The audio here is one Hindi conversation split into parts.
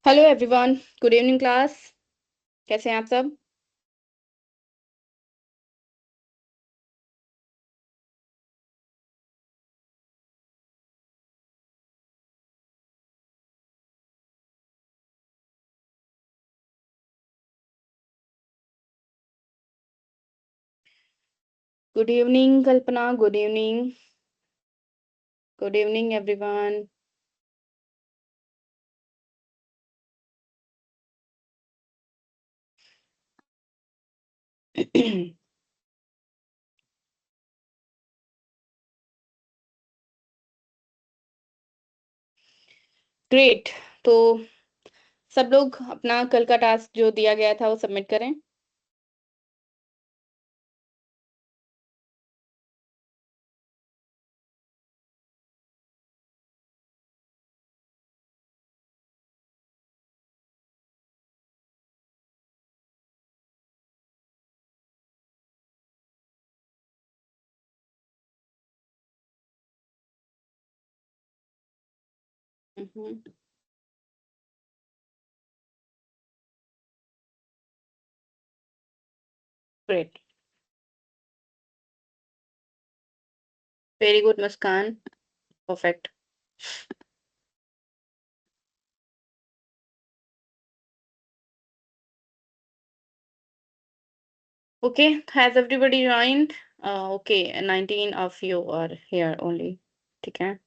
Hello everyone, good evening class. कैसे हैं आप सब? Good evening Kalpana, good evening, good evening everyone. Great. तो सब लोग अपना कल का टास्क जो दिया गया था वो सबमिट करें। Great, very good Muskan, perfect. Okay, has everybody joined? Okay, 19 of you are here only. ठीक है।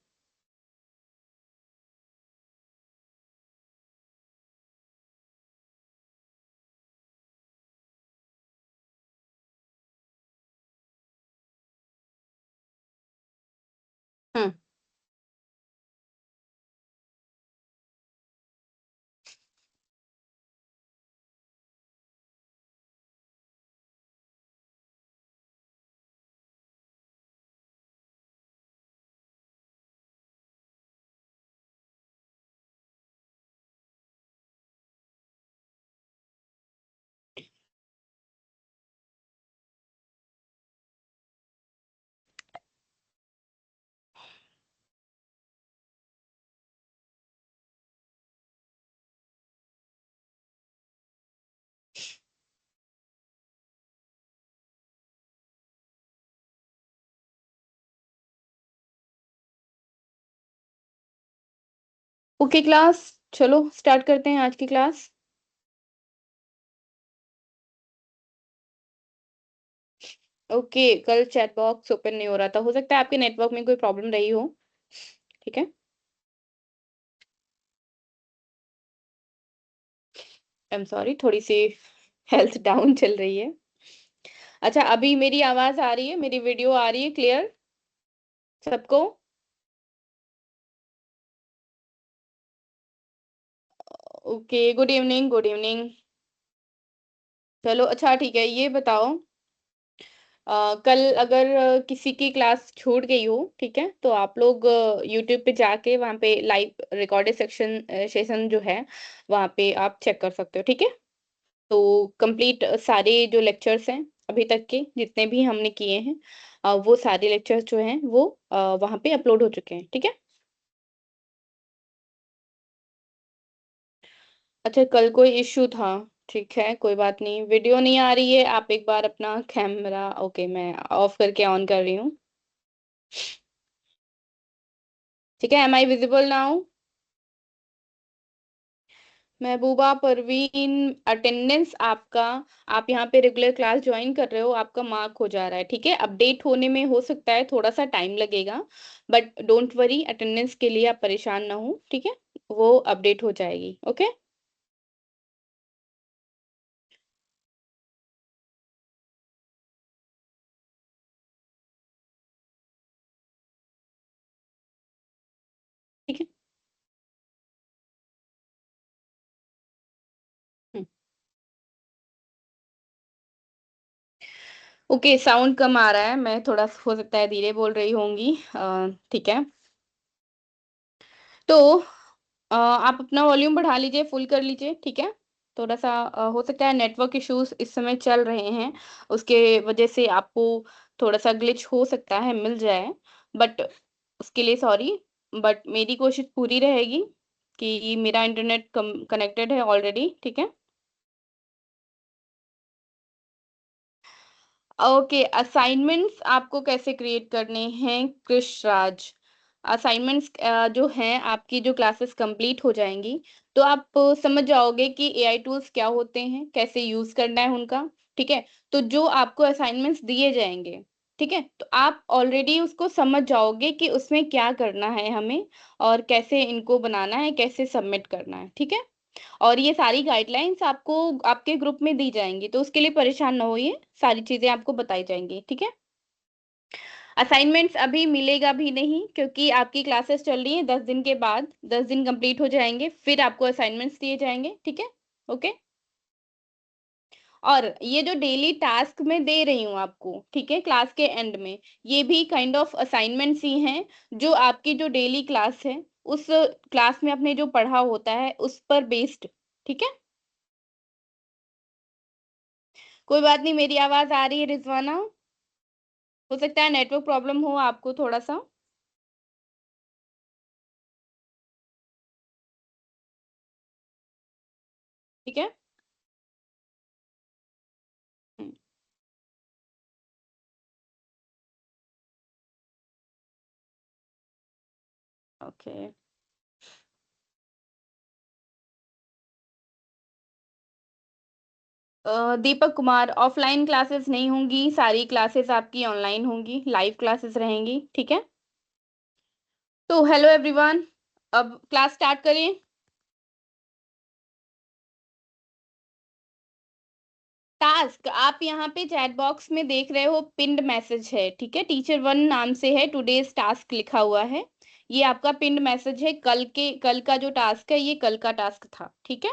हम्म। ओके क्लास, चलो स्टार्ट करते हैं आज की क्लास। ओके, कल चैट बॉक्स ओपन नहीं हो रहा था, हो सकता है आपके नेटवर्क में कोई प्रॉब्लम रही हो। ठीक है। आई एम सॉरी, थोड़ी सी हेल्थ डाउन चल रही है। अच्छा, अभी मेरी आवाज आ रही है, मेरी वीडियो आ रही है क्लियर सबको? Okay, good evening, good evening. चलो अच्छा ठीक है, ये बताओ, कल अगर किसी की क्लास छूट गई हो, ठीक है, तो आप लोग यूट्यूब पे जाके वहाँ पे लाइव रिकॉर्डेड सेशन जो है वहाँ पे आप चेक कर सकते हो। ठीक है। तो कंप्लीट सारे जो लेक्चर्स हैं अभी तक के जितने भी हमने किए हैं, वो सारे लेक्चर्स जो हैं वो वहाँ पे अपलोड हो चुके हैं। ठीक है। अच्छा, कल कोई इश्यू था? ठीक है, कोई बात नहीं, वीडियो नहीं आ रही है, आप एक बार अपना कैमरा, ओके मैं ऑफ करके ऑन कर रही हूँ। ठीक है, am I visible now? Mehbooba Parveen, attendance आपका, आप यहाँ पे रेगुलर क्लास ज्वाइन कर रहे हो, आपका मार्क हो जा रहा है। ठीक है, अपडेट होने में हो सकता है थोड़ा सा टाइम लगेगा, बट डोंट वरी, अटेंडेंस के लिए आप परेशान ना हो। ठीक है, वो अपडेट हो जाएगी। ओके। ठीक है। हम्म। ओके, साउंड कम आ रहा है, मैं थोड़ा हो सकता है धीरे बोल रही होंगी। ठीक है। तो आप अपना वॉल्यूम बढ़ा लीजिए, फुल कर लीजिए। ठीक है, थोड़ा सा हो सकता है नेटवर्क इश्यूज इस समय चल रहे हैं, उसके वजह से आपको थोड़ा सा ग्लिच हो सकता है, मिल जाए, बट उसके लिए सॉरी। बट मेरी कोशिश पूरी रहेगी कि मेरा इंटरनेट कनेक्टेड है ऑलरेडी। ठीक है। ओके, असाइनमेंट्स आपको कैसे क्रिएट करने हैं कृष राज? असाइनमेंट्स जो हैं, आपकी जो क्लासेस कंप्लीट हो जाएंगी तो आप समझ जाओगे कि एआई टूल्स क्या होते हैं, कैसे यूज करना है उनका। ठीक है, तो जो आपको असाइनमेंट्स दिए जाएंगे, ठीक है, तो आप ऑलरेडी उसको समझ जाओगे कि उसमें क्या करना है हमें, और कैसे इनको बनाना है, कैसे सबमिट करना है। ठीक है, और ये सारी गाइडलाइंस आपको आपके ग्रुप में दी जाएंगी, तो उसके लिए परेशान ना होइए, सारी चीजें आपको बताई जाएंगी। ठीक है। असाइनमेंट्स अभी मिलेगा भी नहीं, क्योंकि आपकी क्लासेस चल रही हैं, 10 दिन के बाद 10 दिन कंप्लीट हो जाएंगे, फिर आपको असाइनमेंट्स दिए जाएंगे। ठीक है। ओके। और ये जो डेली टास्क मैं दे रही हूँ आपको, ठीक है, क्लास के एंड में, ये भी काइंड ऑफ असाइनमेंट्स ही हैं, जो आपकी जो डेली क्लास है, उस क्लास में आपने जो पढ़ा होता है उस पर बेस्ड। ठीक है। कोई बात नहीं, मेरी आवाज आ रही है रिजवाना? हो सकता है नेटवर्क प्रॉब्लम हो आपको थोड़ा सा। ठीक है। Hmm. Okay. Deepak Kumar, offline classes नहीं होंगी, सारी क्लासेस आपकी ऑनलाइन होंगी, लाइव क्लासेस रहेंगी। ठीक है। तो हेलो एवरीवन, अब क्लास स्टार्ट करें। टास्क आप यहाँ पे चैट बॉक्स में देख रहे हो, पिंड मैसेज है। ठीक है, टीचर वन नाम से है, टुडेज टास्क लिखा हुआ है, ये आपका पिंड मैसेज है। कल का जो टास्क है, ये कल का टास्क था। ठीक है,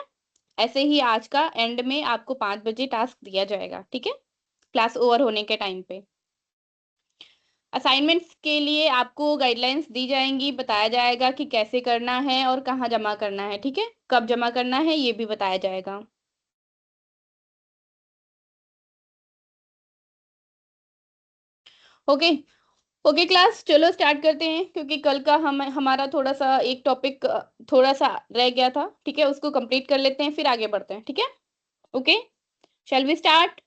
ऐसे ही आज का एंड में आपको 5 बजे टास्क दिया जाएगा। ठीक है, क्लास ओवर होने के टाइम पे। असाइनमेंट्स के लिए आपको गाइडलाइंस दी जाएंगी, बताया जाएगा कि कैसे करना है और कहाँ जमा करना है। ठीक है, कब जमा करना है ये भी बताया जाएगा। ओके। ओके क्लास, चलो स्टार्ट करते हैं, क्योंकि कल का हमारा थोड़ा सा एक टॉपिक थोड़ा सा रह गया था। ठीक है, उसको कंप्लीट कर लेते हैं, फिर आगे बढ़ते हैं। ठीक है। Okay, shall we start?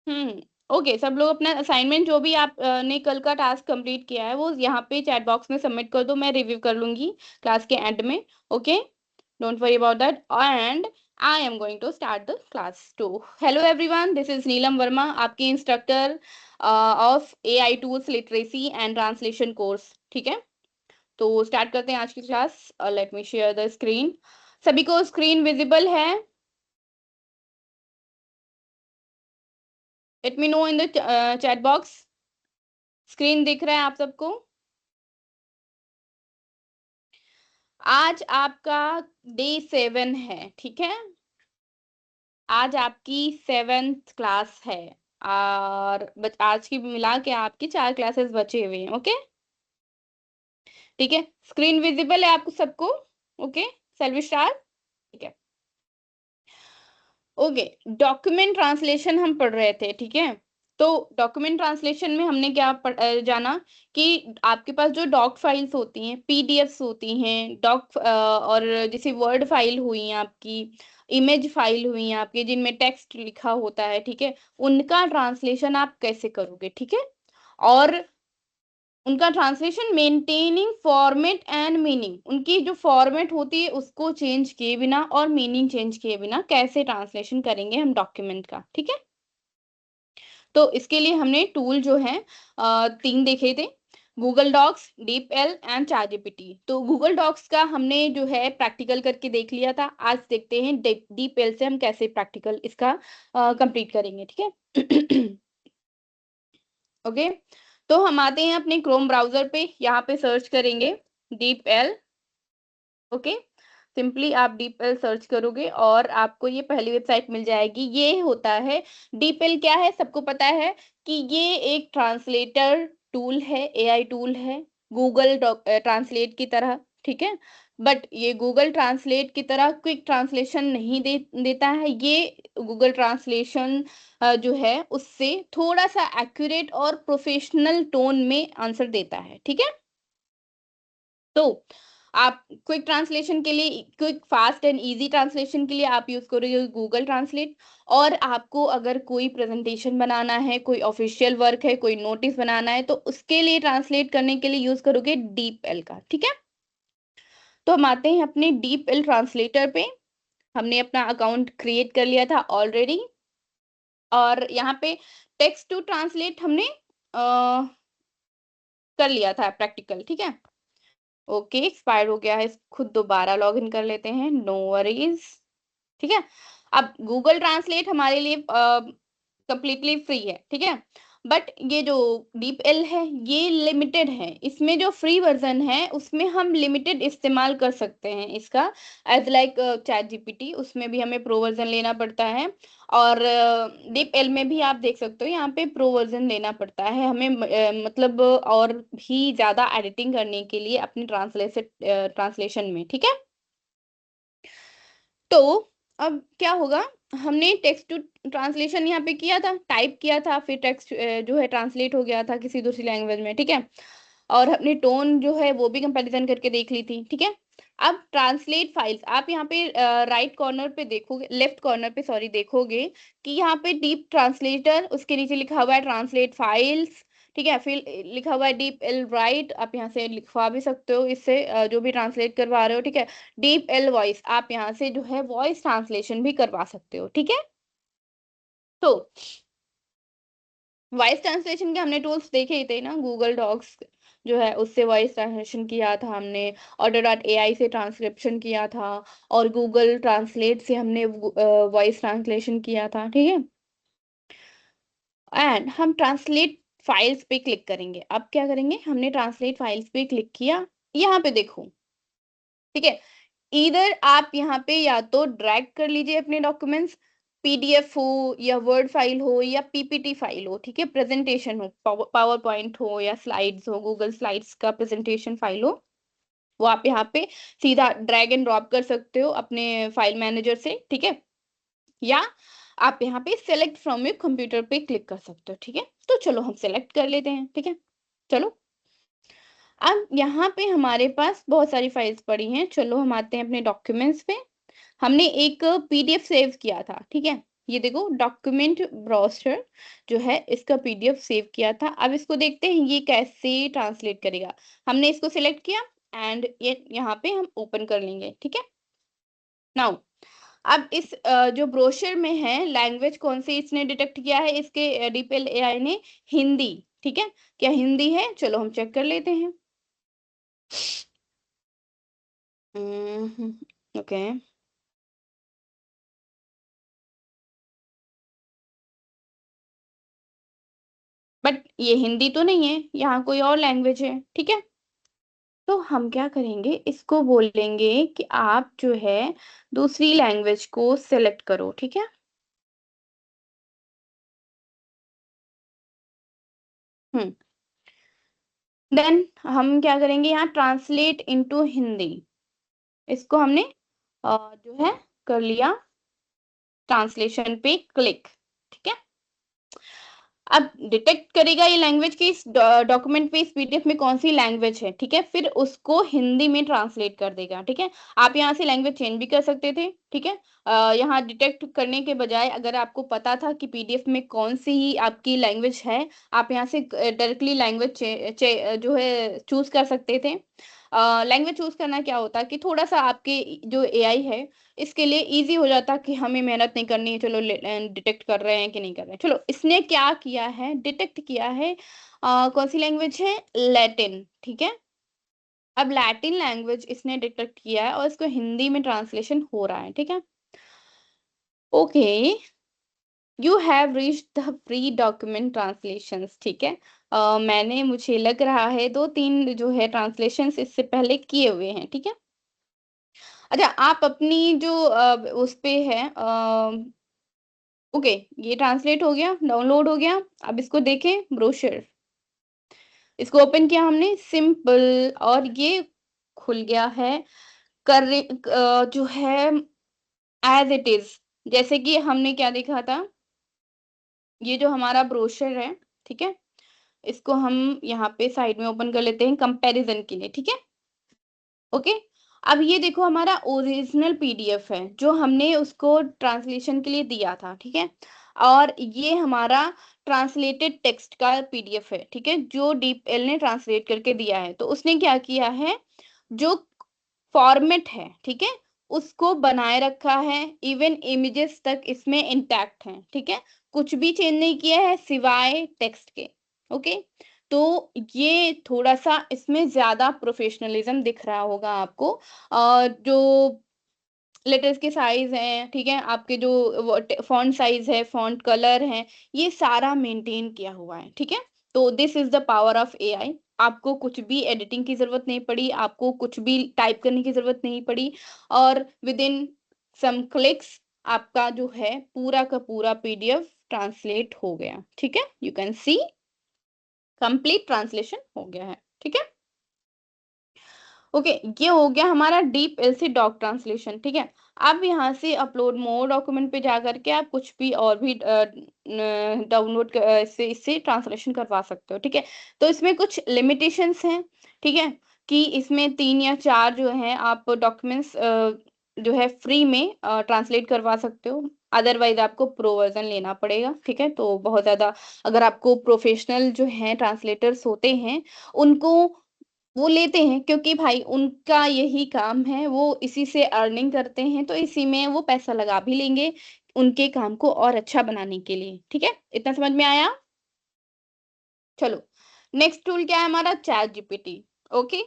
Hmm. Okay, सब लोग अपना असाइनमेंट जो भी आप ने कल का टास्क कंप्लीट किया है, वो यहाँ पे चैट बॉक्स में सबमिट कर दो, मैं रिव्यू कर लूंगी क्लास के एंड में। Okay, don't worry about that, and I am going to start the class too. Hello everyone, this is Neelam Verma, आपकी instructor of AI tools literacy and translation course. ठीक है, तो स्टार्ट करते हैं आज की class. Let me share the screen. सभी को स्क्रीन विजिबल है? Let me know in the chat box. Screen दिख रहा है आप सबको? आज आपका डे 7 है। ठीक है, आज आपकी 7th क्लास है, और आज की मिला के आपकी 4 क्लासेस बचे हुए हैं। ओके। ठीक है, स्क्रीन विजिबल है आपको सबको? Okay, Selvi star. ठीक है। ओके, डॉक्यूमेंट ट्रांसलेशन हम पढ़ रहे थे। ठीक है, तो डॉक्यूमेंट ट्रांसलेशन में हमने क्या जाना कि आपके पास जो डॉक फाइल्स होती हैं, पीडीएफ्स होती हैं, और जैसे वर्ड फाइल हुई हैं आपकी, इमेज फाइल हुई आपकी जिनमें टेक्स्ट लिखा होता है, ठीक है, उनका ट्रांसलेशन आप कैसे करोगे, ठीक है, और उनका translation maintaining format and meaning, उनकी जो फॉर्मेट होती है उसको चेंज किए बिना और मीनिंग चेंज किए बिना कैसे ट्रांसलेशन करेंगे हम डॉक्यूमेंट का, ठीक है। तो इसके लिए हमने टूल जो है 3 देखे थे, गूगल डॉक्स, डीपएल एंड चैटजीपीटी। तो गूगल डॉक्स का हमने जो है प्रैक्टिकल करके देख लिया था, आज देखते हैं डीपएल से हम कैसे प्रैक्टिकल इसका कंप्लीट करेंगे, ठीक है। ओके, तो हम आते हैं अपने क्रोम ब्राउजर पे, यहाँ पे सर्च करेंगे डीपएल। ओके, सिंपली आप डीपएल सर्च करोगे और आपको ये पहली वेबसाइट मिल जाएगी। ये होता है डीपएल, क्या है सबको पता है कि ये एक ट्रांसलेटर टूल है, एआई टूल है, गूगल ट्रांसलेट की तरह, ठीक है। बट ये गूगल ट्रांसलेट की तरह क्विक ट्रांसलेशन नहीं देता है, ये गूगल ट्रांसलेशन जो है उससे थोड़ा सा एक्यूरेट और प्रोफेशनल टोन में आंसर देता है, ठीक है। तो आप क्विक ट्रांसलेशन के लिए, quick fast and easy translation के लिए आप यूज करोगे गूगल ट्रांसलेट। और आपको अगर कोई प्रेजेंटेशन बनाना है, कोई ऑफिशियल वर्क है, कोई नोटिस बनाना है, तो उसके लिए ट्रांसलेट करने के लिए यूज करोगे डीप एल का, ठीक है। तो हम आते हैं अपने डीप एल ट्रांसलेटर पे। हमने अपना अकाउंट क्रिएट कर लिया था ऑलरेडी, और यहाँ पे टेक्स्ट टू ट्रांसलेट हमने कर लिया था प्रैक्टिकल, ठीक है। ओके, एक्सपायर हो गया है, खुद दोबारा लॉगिन कर लेते हैं, नो वरीज, ठीक है। अब गूगल ट्रांसलेट हमारे लिए कंप्लीटली फ्री है, ठीक है। बट ये जो डीप एल है ये लिमिटेड है, इसमें जो फ्री वर्जन है उसमें हम लिमिटेड इस्तेमाल कर सकते हैं इसका, एज लाइक चैट जीपीटी, उसमें भी हमें प्रो वर्जन लेना पड़ता है। और डीप एल में भी आप देख सकते हो यहाँ पे प्रो वर्जन लेना पड़ता है हमें, मतलब और भी ज्यादा एडिटिंग करने के लिए अपनी ट्रांसलेशन में, ठीक है। तो अब क्या होगा, हमने टेक्स्ट टू ट्रांसलेशन यहाँ पे किया था, टाइप किया था, फिर टेक्स्ट जो है ट्रांसलेट हो गया था किसी दूसरी लैंग्वेज में, ठीक है। और अपनी टोन जो है वो भी कंपैरिजन करके देख ली थी, ठीक है। अब ट्रांसलेट फाइल्स, आप यहाँ पे राइट कॉर्नर पे देखोगे, लेफ्ट कॉर्नर पे सॉरी, देखोगे कि यहाँ पे डीप ट्रांसलेटर, उसके नीचे लिखा हुआ है ट्रांसलेट फाइल्स, ठीक है। फिर लिखा हुआ है डीप एल राइट, आप यहाँ से लिखवा भी सकते हो इससे जो भी ट्रांसलेट करवा रहे हो, ठीक है। डीप एल वॉइस, आप यहाँ से जो है वॉइस ट्रांसलेशन भी करवा सकते हो, ठीक है। तो वॉइस ट्रांसलेशन के हमने टूल्स देखे ही थे ना, गूगल डॉक्स जो है उससे वॉइस ट्रांसलेशन किया था हमने, ऑटो डॉट एआई से ट्रांसक्रिप्शन किया था, और गूगल ट्रांसलेट से हमने वॉइस ट्रांसलेशन किया था, ठीक है। एंड हम ट्रांसलेट फाइल्स पे क्लिक करेंगे। अब क्या करेंगे, हमने ट्रांसलेट फाइल्स पे क्लिक किया, यहाँ पे देखो, ठीक है। इधर आप यहाँ पे या तो ड्रैग कर लीजिए अपने डॉक्यूमेंट्स, पीडीएफ हो या वर्ड फाइल हो या पीपीटी फाइल हो, ठीक है, प्रेजेंटेशन हो, पावर पॉइंट हो या स्लाइड्स हो, गूगल स्लाइड्स का प्रेजेंटेशन फाइल हो, वो आप यहाँ पे सीधा ड्रैग एंड ड्रॉप कर सकते हो अपने फाइल मैनेजर से, ठीक है। या आप यहाँ पे सेलेक्ट फ्रॉम योर कंप्यूटर पे क्लिक कर सकते हो, ठीक है। तो चलो हम सेलेक्ट कर लेते हैं, ठीक है। चलो, अब यहाँ पे हमारे पास बहुत सारी फाइल्स पड़ी हैं, चलो हम आते हैं अपने डॉक्यूमेंट्स पे। हमने एक पीडीएफ सेव किया था, ठीक है। ये देखो डॉक्यूमेंट ब्राउज़र जो है इसका पीडीएफ सेव किया था। अब इसको देखते हैं ये कैसे ट्रांसलेट करेगा। हमने इसको सिलेक्ट किया एंड ये यहाँ पे हम ओपन कर लेंगे, ठीक है। नाउ अब इस जो ब्रोशर में है लैंग्वेज कौन सी इसने डिटेक्ट किया है, इसके डीपीएल एआई ने, हिंदी, ठीक है। क्या हिंदी है, चलो हम चेक कर लेते हैं। ओके, बट ये हिंदी तो नहीं है, यहाँ कोई और लैंग्वेज है, ठीक है। तो हम क्या करेंगे, इसको बोलेंगे कि आप जो है दूसरी लैंग्वेज को सिलेक्ट करो, ठीक है। हम्म, देन हम क्या करेंगे, यहाँ ट्रांसलेट इनटू हिंदी, इसको हमने जो है कर लिया, ट्रांसलेशन पे क्लिक, ठीक है। अब डिटेक्ट करेगा ये लैंग्वेज की इस डॉक्यूमेंट पे, इस पीडीएफ में कौन सी लैंग्वेज है, ठीक है, फिर उसको हिंदी में ट्रांसलेट कर देगा, ठीक है। आप यहाँ से लैंग्वेज चेंज भी कर सकते थे, ठीक है। यहाँ डिटेक्ट करने के बजाय अगर आपको पता था कि पीडीएफ में कौन सी ही आपकी लैंग्वेज है, आप यहाँ से डायरेक्टली लैंग्वेज जो है चूज कर सकते थे। लैंग्वेज चूज करना क्या होता है कि थोड़ा सा आपके जो एआई है इसके लिए इजी हो जाता कि हमें मेहनत नहीं करनी है, चलो डिटेक्ट कर रहे हैं कि नहीं कर रहे हैं। चलो इसने क्या किया है, डिटेक्ट किया है कौन सी लैंग्वेज है, लैटिन, ठीक है। अब लैटिन लैंग्वेज इसने डिटेक्ट किया है और इसको हिंदी में ट्रांसलेशन हो रहा है, ठीक है। Okay, you have reached the pre document translations, ठीक है। मैंने, मुझे लग रहा है 2-3 जो है ट्रांसलेशंस इससे पहले किए हुए हैं, ठीक है। अच्छा, आप अपनी जो उस पे है ओके, ये ट्रांसलेट हो गया, डाउनलोड हो गया। अब इसको देखें, ब्रोशर, इसको ओपन किया हमने, सिंपल, और ये खुल गया है। जो है एज इट इज, जैसे कि हमने क्या देखा था, ये जो हमारा ब्रोशर है, ठीक है, इसको हम यहाँ पे साइड में ओपन कर लेते हैं कंपैरिजन के लिए, ठीक है। ओके, अब ये देखो हमारा ओरिजिनल पीडीएफ है जो हमने उसको ट्रांसलेशन के लिए दिया था, ठीक है। और ये हमारा ट्रांसलेटेड टेक्स्ट का पीडीएफ है, ठीक है, जो डीपएल ने ट्रांसलेट करके दिया है। तो उसने क्या किया है, जो फॉर्मेट है, ठीक है, उसको बनाए रखा है, इवन इमेजेस तक इसमें इंटैक्ट हैं, ठीक है, कुछ भी चेंज नहीं किया है सिवाय टेक्स्ट के। ओके, तो ये थोड़ा सा इसमें ज्यादा प्रोफेशनलिज्म दिख रहा होगा आपको। जो लेटर्स के साइज हैं, ठीक है, आपके जो फॉन्ट साइज है, फॉन्ट कलर है, ये सारा मेंटेन किया हुआ है, ठीक है। तो this is the power of AI. आपको कुछ भी एडिटिंग की जरूरत नहीं पड़ी, आपको कुछ भी टाइप करने की जरूरत नहीं पड़ी, और विद इन सम क्लिक्स आपका जो है पूरा का पूरा पीडीएफ ट्रांसलेट हो गया, ठीक है। You can see complete translation हो गया है, ठीक है। ओके, ये हो गया हमारा डीप एलसी डॉक ट्रांसलेशन, ठीक है। अब यहाँ से अपलोड मोर डॉक्यूमेंट पे जा करके आप कुछ भी और भी डाउनलोड इससे इससे ट्रांसलेशन करवा सकते हो, ठीक है। तो इसमें कुछ लिमिटेशंस हैं, ठीक है, कि इसमें 3 या 4 जो है आप डॉक्यूमेंट्स जो है फ्री में ट्रांसलेट करवा सकते हो। अदरवाइज आपको प्रो वर्जन लेना पड़ेगा, ठीक है। तो बहुत ज्यादा, अगर आपको प्रोफेशनल जो है ट्रांसलेटर्स होते हैं उनको, वो लेते हैं क्योंकि भाई उनका यही काम है, वो इसी से अर्निंग करते हैं, तो इसी में वो पैसा लगा भी लेंगे उनके काम को और अच्छा बनाने के लिए, ठीक है। इतना समझ में आया। चलो, नेक्स्ट टूल क्या है हमारा, चैट जीपीटी। ओके,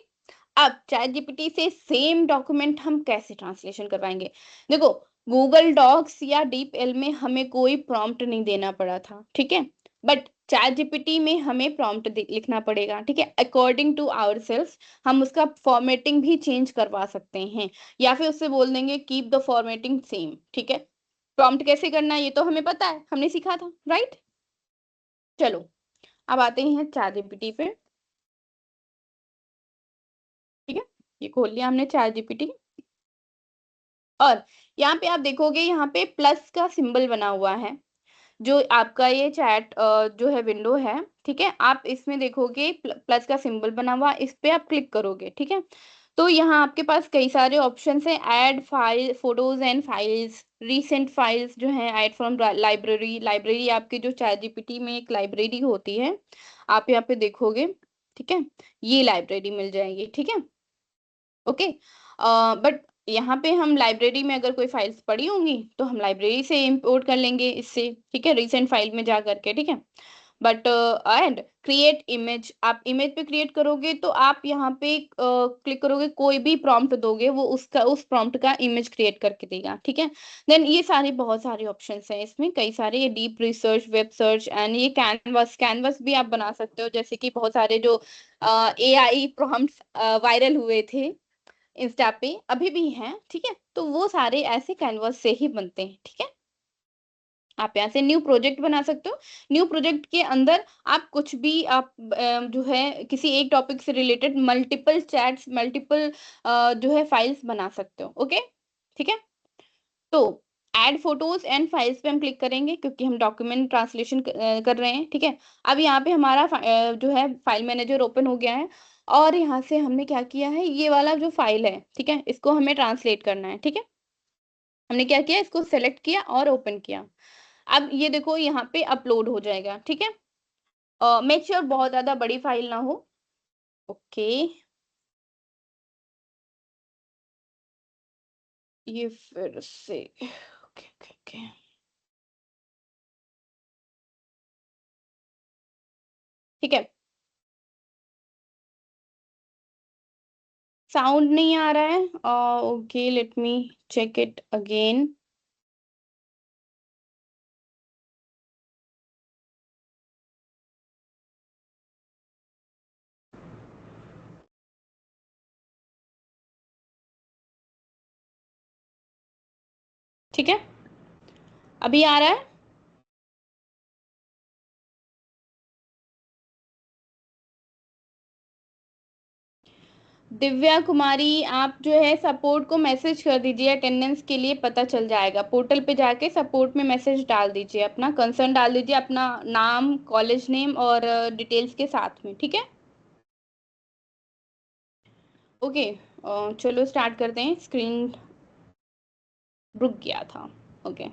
अब चैट जीपीटी से सेम डॉक्यूमेंट हम कैसे ट्रांसलेशन करवाएंगे। देखो, गूगल डॉक्स या डीप एल में हमें कोई प्रॉम्प्ट नहीं देना पड़ा था, ठीक है, बट चैट जीपीटी में हमें प्रॉम्प्ट लिखना पड़ेगा, ठीक है, अकॉर्डिंग टू आवर सेल्फ। हम उसका फॉर्मेटिंग भी चेंज करवा सकते हैं, या फिर उससे बोल देंगे कीप द फॉर्मेटिंग सेम, ठीक है। प्रॉम्प्ट कैसे करना है ये तो हमें पता है, हमने सीखा था, राइट। चलो, अब आते हैं चैट जीपीटी पे, ठीक है। ये खोल लिया हमने चैट जीपीटी, और यहाँ पे आप देखोगे, यहाँ पे प्लस का सिंबल बना हुआ है, जो आपका ये चैट जो है विंडो है, ठीक है। आप इसमें देखोगे प्लस का सिंबल बना हुआ, इस पे आप क्लिक करोगे, ठीक है। तो यहाँ आपके पास कई सारे ऑप्शंस हैं, add file, photos and files, recent files जो हैं, ऐड फ्रॉम लाइब्रेरी। लाइब्रेरी आपके जो चैट जीपीटी में एक लाइब्रेरी होती है, आप यहाँ पे देखोगे, ठीक है, ये लाइब्रेरी मिल जाएगी, ठीक है। ओके, बट यहाँ पे हम लाइब्रेरी में अगर कोई फाइल्स पड़ी होंगी तो हम लाइब्रेरी से इंपोर्ट कर लेंगे इससे, ठीक है, रिसेंट फाइल में जा करके, ठीक है। बट एंड क्रिएट इमेज, आप इमेज पे क्रिएट करोगे तो आप यहाँ पे क्लिक करोगे, कोई भी प्रॉम्प्ट दोगे वो उसका, उस प्रॉम्प्ट का इमेज क्रिएट करके देगा, ठीक है। देन ये सारे बहुत सारे ऑप्शंस हैं इसमें, कई सारे, ये deep research, web search, and ये कैनवस, कैनवस भी आप बना सकते हो, जैसे कि बहुत सारे जो एआई प्रॉम्प्ट्स वायरल हुए थे इंस्टा पे, अभी भी हैं, ठीक है। तो वो सारे ऐसे कैनवस से ही बनते हैं, ठीक है। आप यहाँ से न्यू प्रोजेक्ट बना सकते हो, न्यू प्रोजेक्ट के अंदर आप कुछ भी, आप जो है किसी एक टॉपिक से रिलेटेड मल्टीपल चैट्स, मल्टीपल जो है फाइल्स बना सकते हो, ओके, ठीक है। तो ऐड फोटोज एंड फाइल्स पे हम क्लिक करेंगे क्योंकि हम डॉक्यूमेंट ट्रांसलेशन कर रहे हैं, ठीक है। अब यहाँ पे हमारा जो है फाइल मैनेजर ओपन हो गया है और यहाँ से हमने क्या किया है, ये वाला जो फाइल है, ठीक है, इसको हमें ट्रांसलेट करना है, ठीक है। हमने क्या किया, इसको सेलेक्ट किया और ओपन किया। अब ये देखो यहाँ पे अपलोड हो जाएगा, ठीक है। मेक श्योर बहुत ज्यादा बड़ी फाइल ना हो। ओके, ये फिर से ओके ओके ओके, ठीक है। साउंड नहीं आ रहा है, okay let me check it again. ठीक है, अभी आ रहा है। दिव्या कुमारी, आप जो है सपोर्ट को मैसेज कर दीजिए, अटेंडेंस के लिए पता चल जाएगा। पोर्टल पे जाके सपोर्ट में मैसेज डाल दीजिए, अपना कंसर्न डाल दीजिए, अपना नाम, कॉलेज नेम और डिटेल्स के साथ में, ठीक है। ओके, चलो स्टार्ट करते हैं। स्क्रीन रुक गया था। ओके,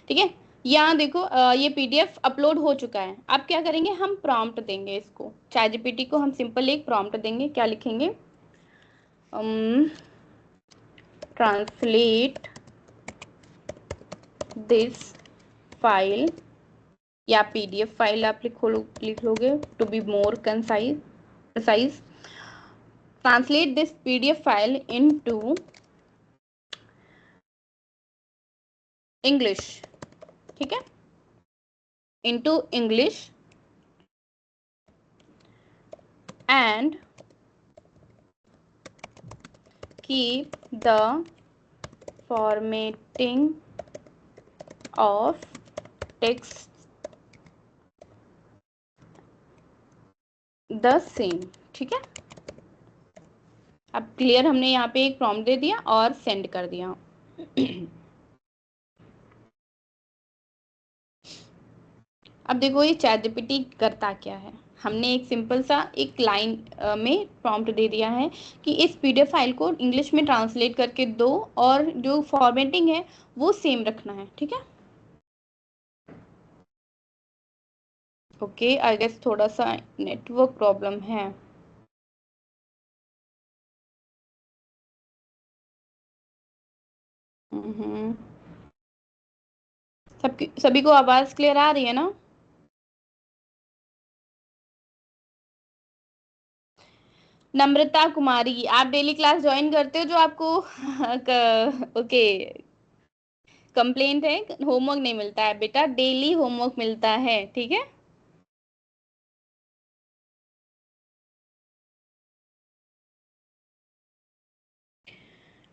ठीक है। यहाँ देखो, ये पीडीएफ अपलोड हो चुका है। अब क्या करेंगे, हम प्रॉम्प्ट देंगे इसको, चैट जीपीटी को हम सिंपल एक प्रॉम्प्ट देंगे। क्या लिखेंगे, ट्रांसलेट दिस फाइल, या पीडीएफ फाइल आप लिख लोगे to be more concise precise. Translate this PDF file into English, ठीक है, into English and keep the formatting of text the same, ठीक है। अब क्लियर, हमने यहाँ पे एक प्रॉम्प्ट दे दिया और सेंड कर दिया। अब देखो ये चैट जीपीटी करता क्या है। हमने एक सिंपल सा एक लाइन में प्रॉम्प्ट दे दिया है कि इस पीडीएफ फाइल को इंग्लिश में ट्रांसलेट करके दो और जो फॉर्मेटिंग है वो सेम रखना है, ठीक है। ओके, आई गेस थोड़ा सा नेटवर्क प्रॉब्लम है। हम्म, सबकी सभी को आवाज क्लियर आ रही है ना। नम्रता कुमारी, आप डेली क्लास ज्वाइन करते हो जो आपको ओके, कंप्लेंट है, होमवर्क नहीं मिलता है बेटा, डेली होमवर्क मिलता है, ठीक है।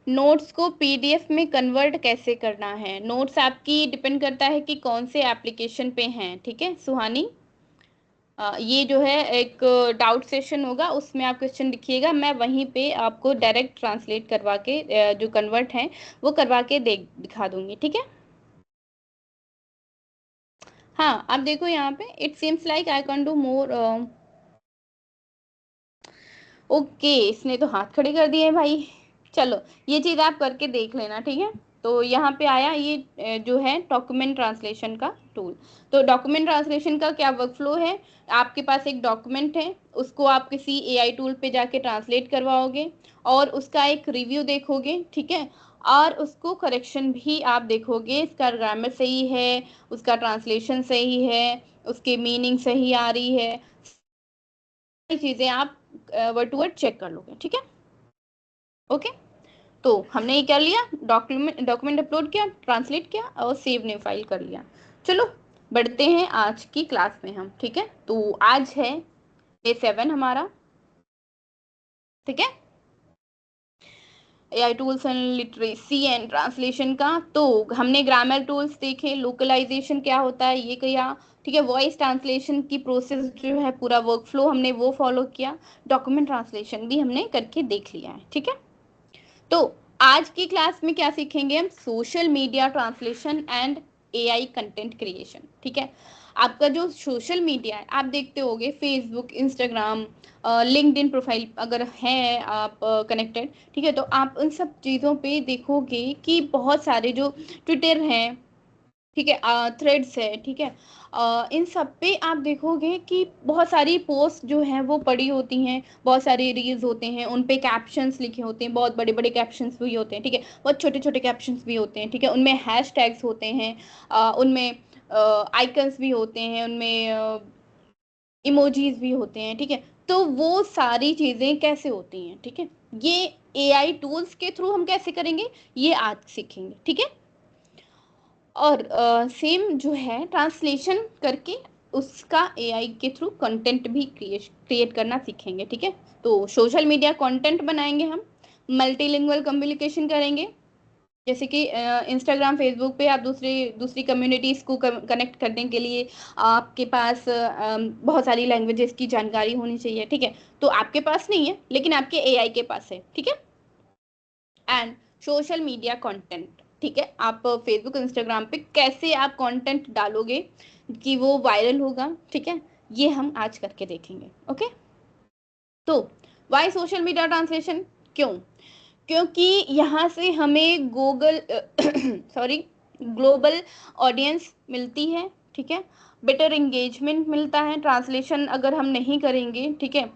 नोट्स को पीडीएफ में कन्वर्ट कैसे करना है, नोट्स आपकी डिपेंड करता है कि कौन से एप्लीकेशन पे हैं, ठीक है सुहानी। ये जो है एक डाउट सेशन होगा, उसमें आप क्वेश्चन लिखिएगा, मैं वहीं पे आपको डायरेक्ट ट्रांसलेट करवा के जो कन्वर्ट है वो करवा के दिखा दूंगी, ठीक है। हाँ, अब देखो यहाँ पे it seems like I can do more. Okay, इसने तो हाथ खड़े कर दिए भाई। चलो, ये चीज़ आप करके देख लेना, ठीक है। तो यहाँ पे आया ये जो है डॉक्यूमेंट ट्रांसलेशन का टूल। तो डॉक्यूमेंट ट्रांसलेशन का क्या वर्कफ्लो है, आपके पास एक डॉक्यूमेंट है, उसको आप किसी एआई टूल पे जाके ट्रांसलेट करवाओगे और उसका एक रिव्यू देखोगे, ठीक है। और उसको करेक्शन भी आप देखोगे, इसका ग्रामर सही है, उसका ट्रांसलेशन सही है, उसके मीनिंग सही आ रही है, सारी चीज़ें आप वर्ड टू वर्ड चेक कर लोगे, ठीक है। ओके, तो हमने ये क्या लिया, डॉक्यूमेंट डॉक्यूमेंट अपलोड किया, ट्रांसलेट किया और सेव न्यू फाइल कर लिया। चलो बढ़ते हैं आज की क्लास में हम, ठीक है। तो आज है डे 7 हमारा, ठीक है, AI tools and literacy and translation का। तो हमने ग्रामर टूल्स देखे, लोकलाइजेशन क्या होता है ये किया, ठीक है, वॉइस ट्रांसलेशन की प्रोसेस जो है पूरा वर्क फ्लो हमने वो फॉलो किया, डॉक्यूमेंट ट्रांसलेशन भी हमने करके देख लिया है, ठीक है। तो आज की क्लास में क्या सीखेंगे हम? Social media translation and AI content creation. ठीक है, आपका जो सोशल मीडिया है, आप देखते होगे फेसबुक, इंस्टाग्राम, लिंक्डइन प्रोफाइल अगर है आप कनेक्टेड, ठीक है, तो आप उन सब चीज़ों पे देखोगे कि बहुत सारे जो ट्विटर हैं, ठीक है, थ्रेड्स है, ठीक है, इन सब पे आप देखोगे कि बहुत सारी पोस्ट जो हैं वो पड़ी होती हैं, बहुत सारे रील्स होते हैं, उन पे कैप्शंस लिखे होते हैं, बहुत बड़े बड़े कैप्शंस भी होते हैं, ठीक है, बहुत छोटे छोटे कैप्शंस भी होते हैं, ठीक है, उनमें हैश टैग्स होते हैं, उनमें आइकन्स भी होते हैं, उनमें इमोजीज भी होते हैं, ठीक है। तो वो सारी चीज़ें कैसे होती हैं, ठीक है, ये एआई टूल्स के थ्रू हम कैसे करेंगे, ये आज सीखेंगे, ठीक है। और सेम जो है ट्रांसलेशन करके उसका एआई के थ्रू कंटेंट भी क्रिएट करना सीखेंगे, ठीक है। तो सोशल मीडिया कंटेंट बनाएंगे हम, मल्टीलिंगुअल कम्युनिकेशन करेंगे, जैसे कि इंस्टाग्राम फेसबुक पे आप दूसरी दूसरी कम्युनिटीज़ को कनेक्ट करने के लिए आपके पास बहुत सारी लैंग्वेजेस की जानकारी होनी चाहिए, ठीक है। तो आपके पास नहीं है लेकिन आपके एआई के पास है, ठीक है। एंड सोशल मीडिया कंटेंट, ठीक है, आप फेसबुक इंस्टाग्राम पे कैसे आप कंटेंट डालोगे कि वो वायरल होगा, ठीक है, ये हम आज करके देखेंगे। ओके, तो वाई सोशल मीडिया ट्रांसलेशन, क्यों? क्योंकि यहाँ से हमें गूगल सॉरी ग्लोबल ऑडियंस मिलती है, ठीक है, बेटर एंगेजमेंट मिलता है। ट्रांसलेशन अगर हम नहीं करेंगे, ठीक है,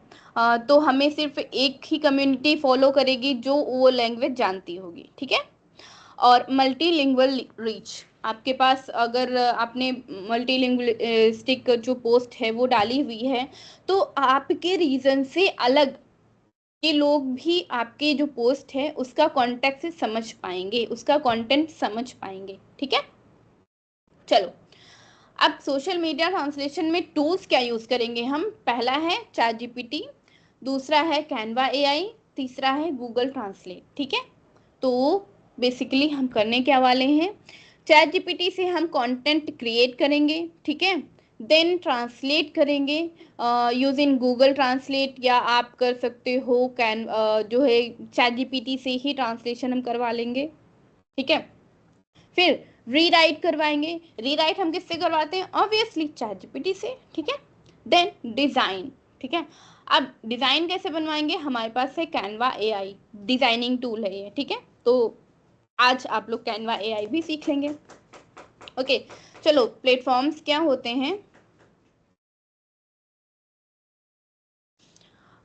तो हमें सिर्फ एक ही कम्युनिटी फॉलो करेगी जो वो लैंग्वेज जानती होगी, ठीक है। और मल्टीलिंगुअल रीच, आपके पास अगर आपने मल्टीलिंगुइस्टिक जो पोस्ट है वो डाली हुई है, तो आपके रीजन से अलग के लोग भी आपके जो पोस्ट है उसका कॉन्टेक्ट से समझ पाएंगे, उसका कंटेंट समझ पाएंगे, ठीक है। चलो, अब सोशल मीडिया ट्रांसलेशन में टूल्स क्या यूज करेंगे हम? पहला है चैट जीपीटी, दूसरा है कैनवा एआई, तीसरा है गूगल ट्रांसलेट, ठीक है। तो बेसिकली हम करने क्या वाले हैं, चैट जीपीटी से हम कंटेंट क्रिएट करेंगे, ठीक है, देन ट्रांसलेट करेंगे यूजिंग गूगल ट्रांसलेट, या आप कर सकते हो जो है चैट जीपीटी से ही ट्रांसलेशन हम करवा लेंगे, ठीक है। फिर रीराइट करवाएंगे, रीराइट हम किससे करवाते हैं? ऑब्वियसली चैट जीपीटी से, ठीक है। देन डिजाइन, ठीक है, अब डिजाइन कैसे बनवाएंगे? हमारे पास है कैनवा एआई, डिजाइनिंग टूल है ये, ठीक है। तो आज आप लोग कैनवा एआई भी सीख लेंगे। ओके, चलो प्लेटफॉर्म्स क्या होते हैं?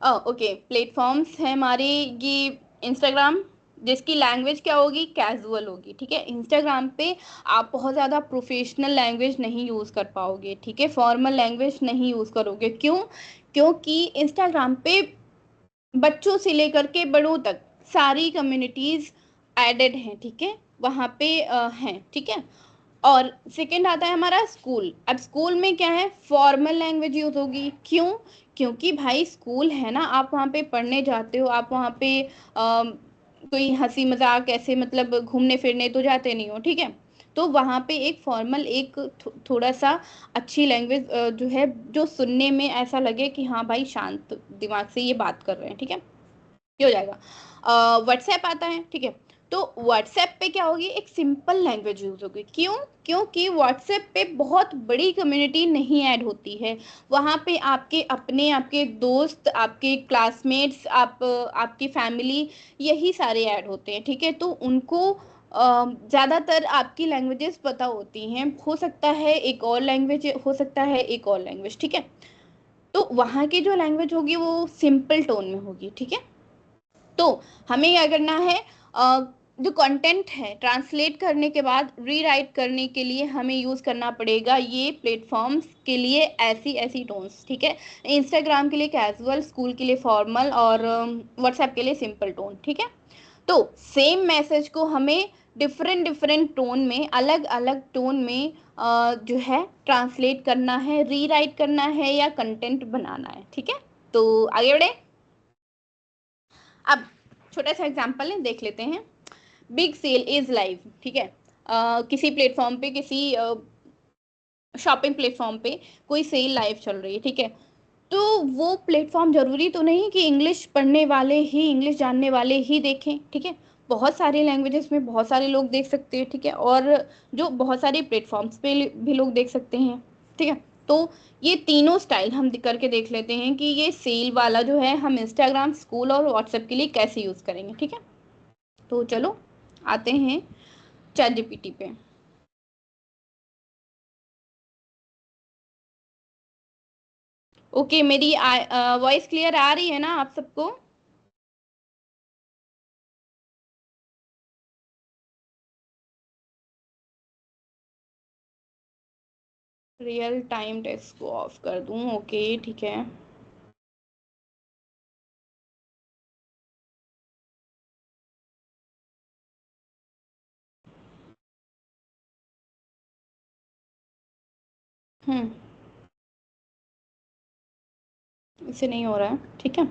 ओके, प्लेटफॉर्म्स है हमारे ये इंस्टाग्राम, जिसकी लैंग्वेज क्या होगी? कैजुअल होगी, ठीक है। इंस्टाग्राम पे आप बहुत ज़्यादा प्रोफेशनल लैंग्वेज नहीं यूज़ कर पाओगे, ठीक है, फॉर्मल लैंग्वेज नहीं यूज़ करोगे। क्यों? क्योंकि इंस्टाग्राम पे बच्चों से लेकर के बड़ों तक सारी कम्युनिटीज़ एडेड हैं, ठीक है, वहाँ पे हैं, ठीक है। और सेकंड आता है हमारा स्कूल। अब स्कूल में क्या है? फॉर्मल लैंग्वेज यूज होगी। क्यों? क्योंकि भाई स्कूल है ना, आप वहाँ पे पढ़ने जाते हो, आप वहाँ पे कोई हंसी मजाक ऐसे मतलब घूमने फिरने तो जाते नहीं हो, ठीक है। तो वहाँ पे एक फॉर्मल, एक थोड़ा सा अच्छी लैंग्वेज जो है, जो सुनने में ऐसा लगे कि हाँ भाई शांत दिमाग से ये बात कर रहे हैं, ठीक है, ये हो जाएगा। व्हाट्सएप आता है, ठीक है। तो व्हाट्सएप पे क्या होगी? एक सिंपल लैंग्वेज यूज होगी। क्यों? क्योंकि व्हाट्सएप पे बहुत बड़ी कम्युनिटी नहीं ऐड होती है, वहाँ पे आपके अपने, आपके दोस्त, आपके क्लासमेट्स, आपकी फैमिली, यही सारे ऐड होते हैं, ठीक है। तो उनको ज़्यादातर आपकी लैंग्वेजेस पता होती हैं, हो सकता है एक और लैंग्वेज, हो सकता है एक और लैंग्वेज, ठीक है। तो वहाँ की जो लैंग्वेज होगी वो सिंपल टोन में होगी, ठीक है। तो हमें क्या करना है? जो कंटेंट है ट्रांसलेट करने के बाद रीराइट करने के लिए हमें यूज़ करना पड़ेगा ये प्लेटफॉर्म्स के लिए ऐसी ऐसी टोन्स, ठीक है। इंस्टाग्राम के लिए कैजुअल, स्कूल के लिए फॉर्मल, और व्हाट्सएप के लिए सिंपल टोन, ठीक है। तो सेम मैसेज को हमें डिफरेंट डिफरेंट टोन में, अलग अलग टोन में जो है ट्रांसलेट करना है, रीराइट करना है, या कंटेंट बनाना है, ठीक है। तो आगे बढ़े। अब छोटा सा एग्जांपल है, देख लेते हैं। बिग सेल इज लाइव, ठीक है, किसी प्लेटफॉर्म पे, किसी शॉपिंग प्लेटफॉर्म पे कोई सेल लाइव चल रही है, ठीक है। तो वो प्लेटफॉर्म जरूरी तो नहीं कि इंग्लिश पढ़ने वाले ही, इंग्लिश जानने वाले ही देखें, ठीक है। बहुत सारे लैंग्वेजेस में बहुत सारे लोग देख सकते हैं, ठीक है, और जो बहुत सारे प्लेटफॉर्म्स पे भी लोग देख सकते हैं, ठीक है। तो ये तीनों स्टाइल हम करके देख लेते हैं कि ये सेल वाला जो है हम इंस्टाग्राम, स्कूल और व्हाट्सएप के लिए कैसे यूज़ करेंगे, ठीक है। तो चलो आते हैं चैट जीपीटी पे। ओके, मेरी वॉइस क्लियर आ रही है ना आप सबको? रियल टाइम टेक्स्ट को ऑफ कर दूं? ओके ठीक है। हम्म, इसे नहीं हो रहा है, ठीक है,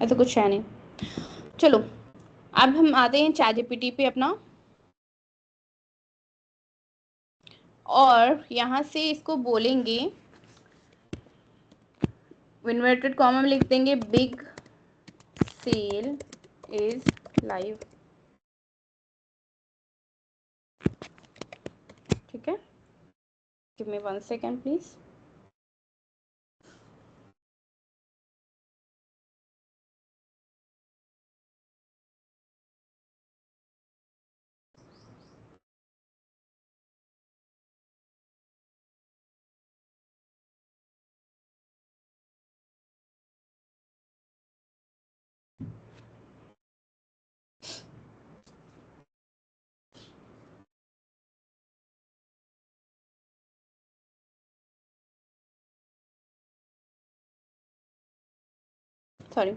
ऐसा कुछ है नहीं। चलो अब हम आते हैं चैट जीपीटी पे अपना, और यहाँ से इसको बोलेंगे, इन्वर्टेड कॉमा में लिख देंगे बिग सेल इज लाइव, ठीक है। Give me 1 second please. Sorry,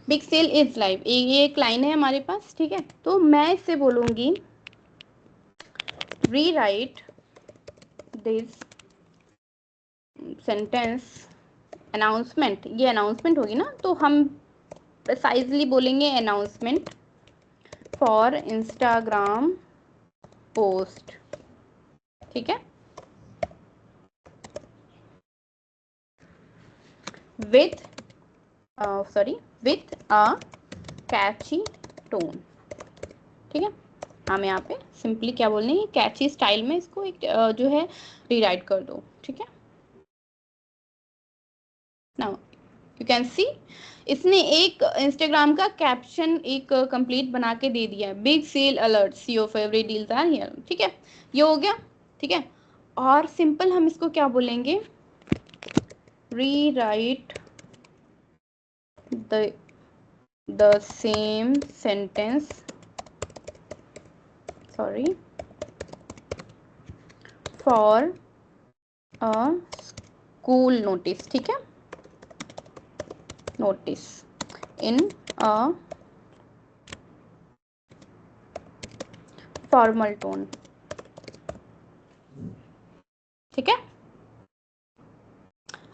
big sale is live, ये एक लाइन है हमारे पास, ठीक है। तो मैं इससे बोलूंगी री राइट दिस सेंटेंस अनाउंसमेंट, ये अनाउंसमेंट होगी ना, तो हम प्रिसाइजली बोलेंगे अनाउंसमेंट फॉर इंस्टाग्राम पोस्ट, ठीक है, with sorry with a catchy tone, ठीक है। हम यहाँ पे सिंपली क्या बोलने हैं, कैची स्टाइल में इसको एक जो है रीराइट कर दो, ठीक है। नाउ यू कैन सी, इसने एक इंस्टाग्राम का कैप्शन एक कंप्लीट बना के दे दिया है, big sale alerts your favourite deals are here, ठीक है, ये हो गया, ठीक है। और सिंपल हम इसको क्या बोलेंगे, rewrite the same sentence, sorry, for a school notice, ठीक है, notice in a formal tone, ठीक है।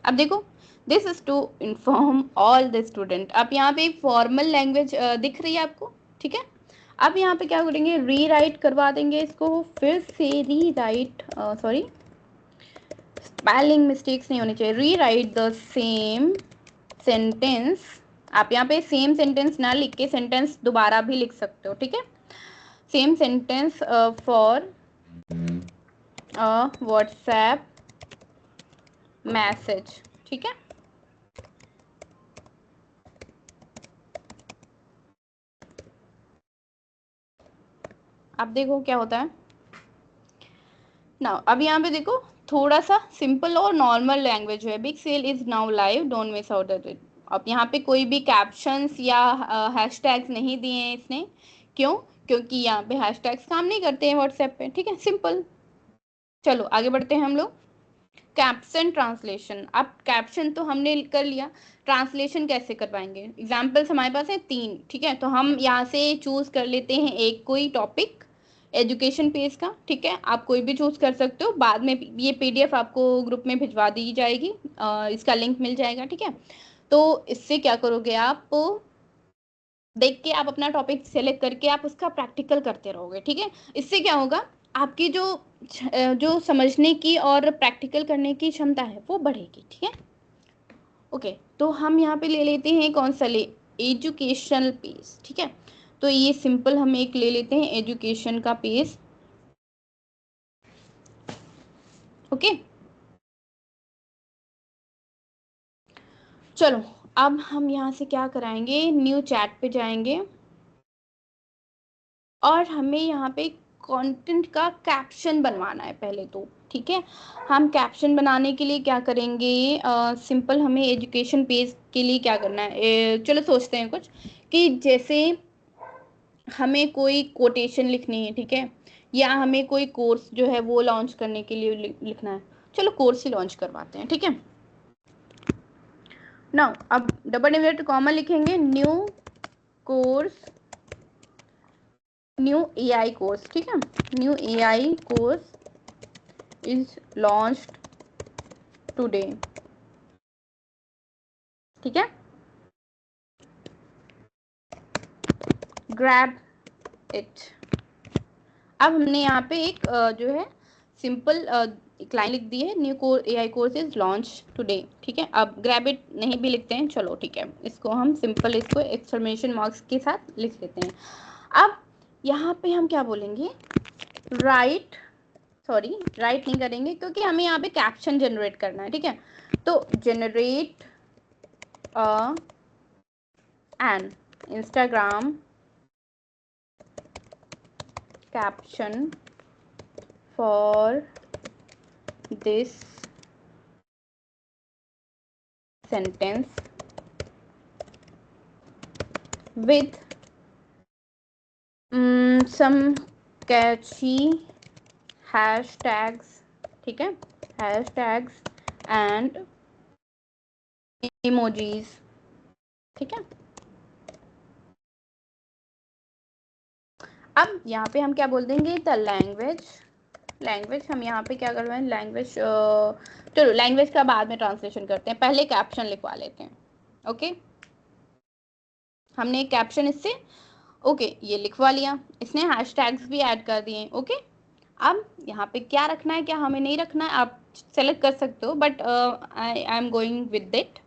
अब देखो, this is to inform all the student, अब यहाँ पे एक फॉर्मल लैंग्वेज दिख रही है आपको, ठीक है। अब यहाँ पे क्या करेंगे, री राइट करवा देंगे इसको, फिर से री राइट, सॉरी स्पेलिंग मिस्टेक्स नहीं होनी चाहिए, री राइट द सेम सेंटेंस, आप यहाँ पे सेम सेंटेंस ना लिख के सेंटेंस दोबारा भी लिख सकते हो, ठीक है, same sentence for WhatsApp message, ठीक है। अब देखो क्या होता है ना, अब यहाँ पे देखो थोड़ा सा सिंपल और नॉर्मल लैंग्वेज है, big sale is now live don't miss out that. अब यहाँ पे कोई भी कैप्शंस या हैशटैग्स नहीं दिए हैं इसने, क्यों? क्योंकि यहाँ पे हैशटैग्स काम नहीं करते हैं व्हाट्सएप पे, ठीक है, सिंपल। चलो आगे बढ़ते हैं हम लोग, कैप्शन ट्रांसलेशन। अब कैप्शन तो हमने कर लिया, ट्रांसलेशन कैसे करवाएंगे, एग्जाम्पल्स हमारे पास है 3, ठीक है। तो हम यहाँ से चूज कर लेते हैं एक कोई टॉपिक एजुकेशन पेज का, ठीक है, आप कोई भी चूज कर सकते हो, बाद में ये पीडीएफ आपको ग्रुप में भिजवा दी जाएगी, इसका लिंक मिल जाएगा, ठीक है। तो इससे क्या करोगे आप, देख के आप अपना टॉपिक सेलेक्ट करके आप उसका प्रैक्टिकल करते रहोगे, ठीक है। इससे क्या होगा, आपकी जो समझने की और प्रैक्टिकल करने की क्षमता है वो बढ़ेगी, ठीक है। ओके, तो हम यहाँ पे ले लेते हैं कौन सा, ले एजुकेशनल पेज, ठीक है। तो ये सिंपल हम एक ले लेते हैं एजुकेशन का पेज। ओके, चलो अब हम यहाँ से क्या कराएंगे, न्यू चैट पे जाएंगे और हमें यहाँ पे कंटेंट का कैप्शन बनवाना है पहले तो। ठीक है, हम कैप्शन बनाने के लिए क्या करेंगे, सिंपल हमें एजुकेशन पेज के लिए क्या करना है, चलो सोचते हैं कुछ कि जैसे हमें कोई कोटेशन लिखनी है, ठीक है, या हमें कोई कोर्स जो है वो लॉन्च करने के लिए लिखना है। चलो कोर्स ही लॉन्च करवाते हैं, ठीक है। नाउ अब डबल इन्वर्टेड कॉमा लिखेंगे, new course, new AI course, ठीक है, new AI course is launched today, ठीक है, ग्रैब इट। अब हमने यहाँ पे एक जो है सिंपल एक लाइन लिख दी है, new AI course is launch today, ठीक है। अब ग्रैब इट नहीं भी लिखते हैं, चलो ठीक है, इसको हम सिंपल इसको एक्सक्लेमेशन मार्क्स के साथ लिख लेते हैं। अब यहाँ पे हम क्या बोलेंगे, राइट, सॉरी राइट नहीं करेंगे क्योंकि हमें यहाँ पे कैप्शन जनरेट करना है, ठीक है। तो generate an Instagram caption for this sentence with some catchy hashtags, ठीक है, hashtags and emojis, ठीक है। अब यहाँ पे हम क्या बोल देंगे, द लैंग्वेज, लैंग्वेज हम यहाँ पे क्या करवाएं, लैंग्वेज, चलो लैंग्वेज का बाद में ट्रांसलेशन करते हैं, पहले कैप्शन लिखवा लेते हैं। ओके, हमने कैप्शन इससे ओके ये लिखवा लिया, इसने हैशटैग्स भी ऐड कर दिए। ओके, अब यहाँ पे क्या रखना है, क्या हमें नहीं रखना है, आप सेलेक्ट कर सकते हो, but I am going with it,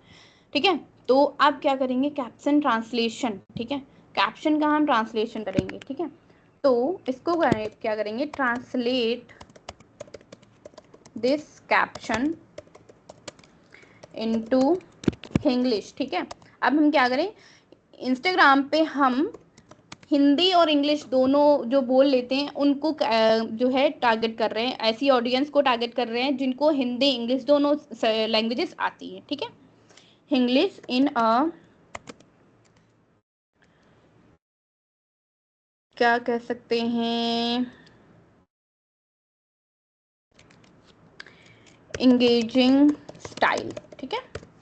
ठीक है। तो आप क्या करेंगे, कैप्शन ट्रांसलेशन, ठीक है, कैप्शन का हम ट्रांसलेशन करेंगे, ठीक है। तो इसको क्या करेंगे, translate this caption into English, ठीक है। अब हम क्या करें, इंस्टाग्राम पे हम हिंदी और इंग्लिश दोनों जो बोल लेते हैं उनको जो है टारगेट कर रहे हैं, ऐसी ऑडियंस को टारगेट कर रहे हैं जिनको हिंदी इंग्लिश दोनों लैंग्वेजेस आती है, ठीक है। इंग्लिश इन अ, क्या कह सकते हैं, एंगेजिंग स्टाइल, ठीक है।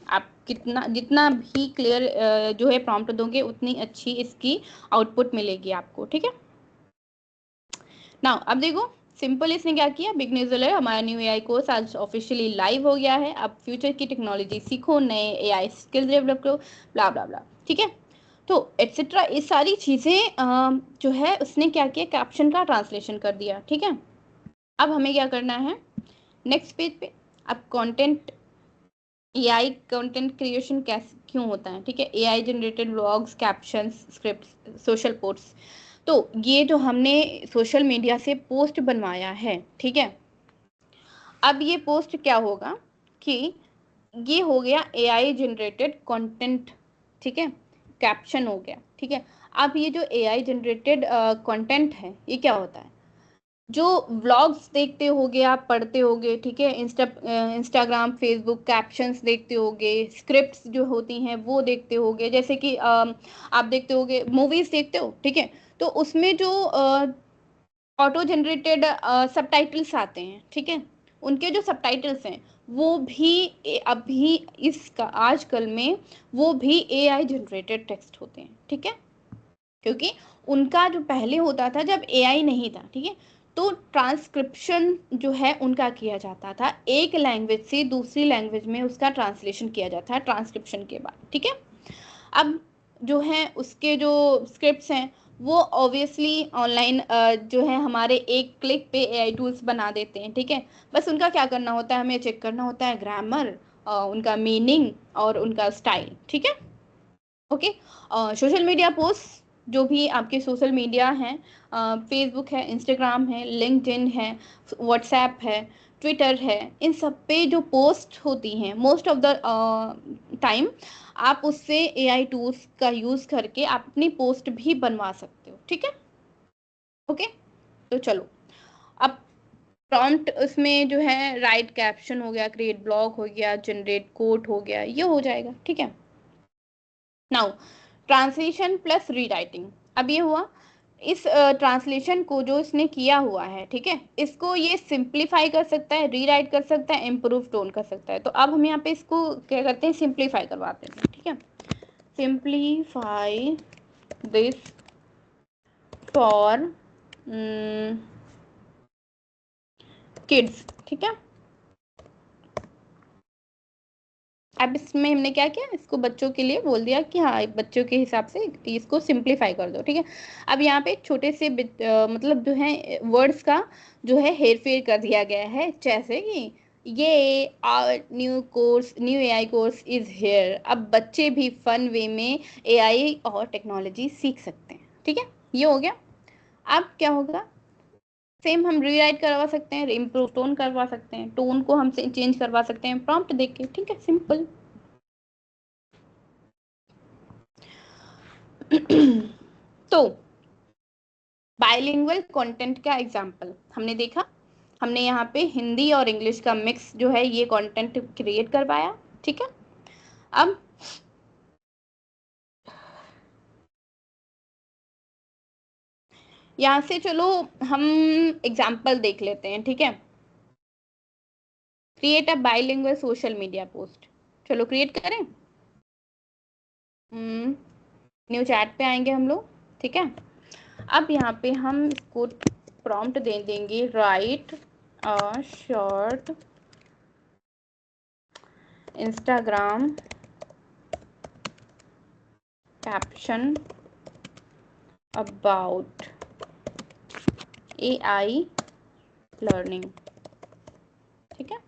आप कितना जितना भी क्लियर जो है प्रॉम्प्ट दोगे उतनी अच्छी इसकी आउटपुट मिलेगी आपको, ठीक है। नाउ अब देखो सिंपल इसने क्या किया, बिग न्यूज़ अलर्ट, हमारा न्यू एआई कोर्स आज ऑफिशियली लाइव हो गया है, अब फ्यूचर की टेक्नोलॉजी सीखो, नए एआई स्किल्स डेवलप करो, ब्ला ब्ला ब्ला, ठीक है। तो एटसेट्रा ये सारी चीज़ें जो है उसने क्या किया, कैप्शन का ट्रांसलेशन कर दिया, ठीक है। अब हमें क्या करना है, नेक्स्ट पेज पे, अब कंटेंट, एआई कंटेंट क्रिएशन कैसे क्यों होता है, ठीक है, AI generated vlogs, captions, script, social post. तो ये जो हमने सोशल मीडिया से पोस्ट बनवाया है, ठीक है, अब ये पोस्ट क्या होगा कि ये हो गया एआई जनरेटेड कंटेंट, ठीक है, कैप्शन हो गया, ठीक है। अब ये जो एआई जनरेटेड कंटेंट है ये क्या होता है, जो व्लॉग्स देखते होगे आप, पढ़ते होगे, ठीक है, इंस्टाग्राम फेसबुक कैप्शंस देखते होगे, स्क्रिप्ट्स जो होती हैं वो देखते होगे, जैसे कि आप देखते होगे मूवीज देखते हो, ठीक है, तो उसमें जो ऑटो जनरेटेड सबटाइटल्स आते हैं, ठीक है, उनके जो सबटाइटल्स हैं वो भी अभी इसका आजकल में वो भी एआई जनरेटेड टेक्स्ट होते हैं, ठीक है, क्योंकि उनका जो पहले होता था जब एआई नहीं था, ठीक है, तो ट्रांसक्रिप्शन जो है उनका किया जाता था, एक लैंग्वेज से दूसरी लैंग्वेज में उसका ट्रांसलेशन किया जाता है ट्रांसक्रिप्शन के बाद, ठीक है। अब जो है उसके जो स्क्रिप्ट्स हैं वो ऑब्वियसली ऑनलाइन जो है हमारे एक क्लिक पे एआई टूल्स बना देते हैं, ठीक है। बस उनका क्या करना होता है, हमें चेक करना होता है ग्रामर, उनका मीनिंग और उनका स्टाइल, ठीक है। ओके, सोशल मीडिया पोस्ट जो भी आपके सोशल मीडिया हैं, फेसबुक है, इंस्टाग्राम है, लिंक्डइन है, व्हाट्सएप है, ट्विटर है, इन सब पे जो पोस्ट होती हैं मोस्ट ऑफ द टाइम आप उससे एआई टूल्स का यूज़ करके आप अपनी पोस्ट भी बनवा सकते हो। ठीक है, ओके। तो चलो, अब प्रॉम्प्ट उसमें जो है राइट कैप्शन हो गया, क्रिएट ब्लॉग हो गया, जनरेट कोट हो गया, ये हो जाएगा। ठीक है, नाउ ट्रांसलेशन प्लस रीराइटिंग। अब ये हुआ, इस ट्रांसलेशन को जो इसने किया हुआ है, ठीक है, इसको ये सिंप्लीफाई कर सकता है, रीराइट कर सकता है, इम्प्रूव टोन कर सकता है। तो अब हम यहाँ पे इसको क्या करते हैं, सिंप्लीफाई करवाते हैं। ठीक है, सिंप्लीफाई दिस फॉर किड्स। ठीक है, अब इसमें हमने क्या किया, इसको बच्चों के लिए बोल दिया कि हाँ बच्चों के हिसाब से इसको सिंप्लीफाई कर दो। ठीक है, अब यहाँ पे छोटे से मतलब जो है वर्ड्स का जो है हेर फेर कर दिया गया है, जैसे कि ये new course, new AI course is here. अब बच्चे भी फन वे में एआई और टेक्नोलॉजी सीख सकते हैं। ठीक है, ये हो गया। अब क्या होगा, सेम हम रीराइट करवा सकते हैं, इम्प्रूव टोन करवा सकते हैं, टोन को हम चेंज करवा सकते हैं प्रॉम्प्ट देख के। ठीक है, सिंपल। तो बाइलिंगुअल कंटेंट का एग्जांपल हमने देखा, हमने यहाँ पे हिंदी और इंग्लिश का मिक्स जो है ये कंटेंट क्रिएट करवाया। ठीक है, अब यहाँ से चलो हम एग्जांपल देख लेते हैं। ठीक है, create a bilingual social media post. चलो क्रिएट करें। न्यू चैट पे आएंगे हम लोग। ठीक है, अब यहाँ पे हम इसको प्रॉम्प्ट दे देंगे, right a short Instagram caption about AI learning. ठीक है,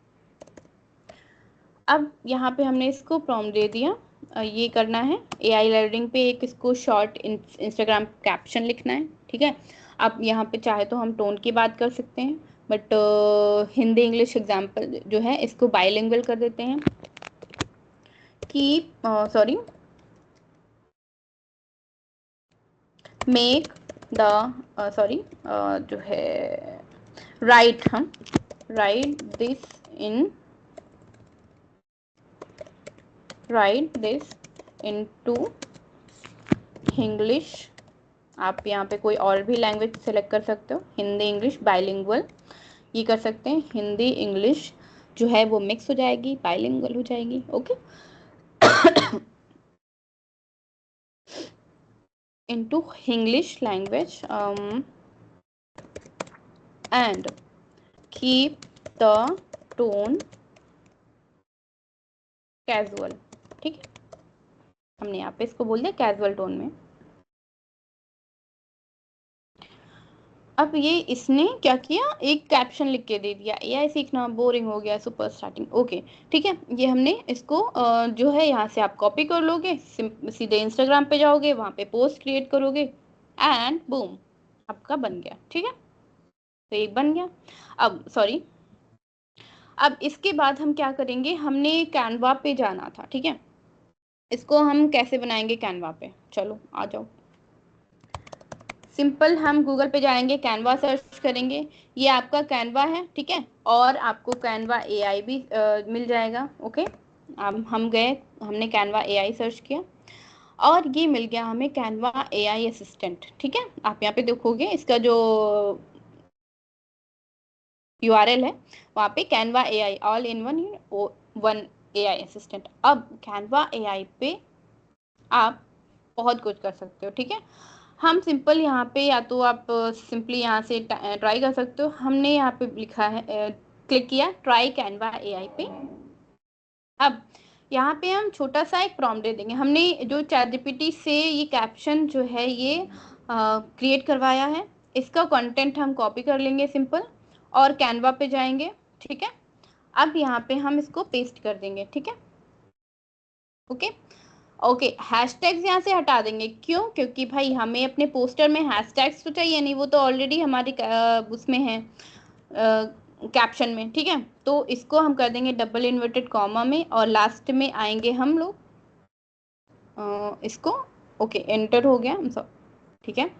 अब यहाँ पे हमने इसको प्रॉम्प्ट दे दिया, ये करना है एआई लर्निंग पे एक इसको शॉर्ट इंस्टाग्राम कैप्शन लिखना है। ठीक है, अब यहाँ पे चाहे तो हम टोन की बात कर सकते हैं, बट हिंदी इंग्लिश एग्जाम्पल जो है इसको बाइलिंगुअल कर देते हैं कि सॉरी, मेक द सॉरी जो है राइट, हम right this in, right this into English. आप यहाँ पे कोई और भी लैंग्वेज सेलेक्ट कर सकते हो, हिंदी इंग्लिश बाइलिंगुअल ये कर सकते हैं, हिंदी इंग्लिश जो है वो मिक्स हो जाएगी, बाइलिंगुअल हो जाएगी। Okay, into English language and keep the tone casual. ठीक है, हमने यहाँ पे इसको बोल दिया कैजुअल टोन में। अब ये इसने क्या किया, एक कैप्शन लिख के दे दिया, एआई सीखना बोरिंग हो गया, सुपर स्टार्टिंग। ओके, ठीक है, ये हमने इसको जो है यहाँ से आप कॉपी कर लोगे, सीधे इंस्टाग्राम पे जाओगे, वहाँ पे पोस्ट क्रिएट करोगे एंड बूम आपका बन गया। ठीक है, तो एक बन गया। अब सॉरी, अब इसके बाद हम क्या करेंगे, हमने कैनवा पे जाना था। ठीक है, इसको हम कैसे बनाएंगे कैनवा पे, चलो आ जाओ। सिंपल, हम गूगल पे जाएंगे, कैनवा सर्च करेंगे, ये आपका कैनवा है। ठीक है, और आपको कैनवा एआई भी मिल जाएगा। ओके, अब हम गए, हमने कैनवा एआई सर्च किया और ये मिल गया हमें कैनवा एआई असिस्टेंट। ठीक है, आप यहाँ पे देखोगे इसका जो यूआरएल है वहाँ पे Canva AI all in one, one AI assistant. अब कैनवा एआई पे आप बहुत कुछ कर सकते हो। ठीक है, हम सिंपल यहाँ पे या तो आप सिंपली यहाँ से ट्राई कर सकते हो, हमने यहाँ पे लिखा है, क्लिक किया ट्राई कैनवा एआई पे। अब यहाँ पे हम छोटा सा एक प्रॉम्प्ट दे देंगे, हमने जो चैट जीपीटी से ये कैप्शन जो है ये क्रिएट करवाया है, इसका कंटेंट हम कॉपी कर लेंगे सिंपल और कैनवा पे जाएंगे। ठीक है, अब यहाँ पे हम इसको पेस्ट कर देंगे। ठीक है, ओके, ओके, हैशटैग्स यहाँ से हटा देंगे, क्यों? क्योंकि भाई हमें अपने पोस्टर में हैशटैग्स तो चाहिए नहीं, वो तो ऑलरेडी हमारी उसमें है कैप्शन में, ठीक है। तो इसको हम कर देंगे डबल इन्वर्टेड कॉमा में, और लास्ट में आएंगे हम लोग इसको, ओके एंटर हो गया, सब ठीक है।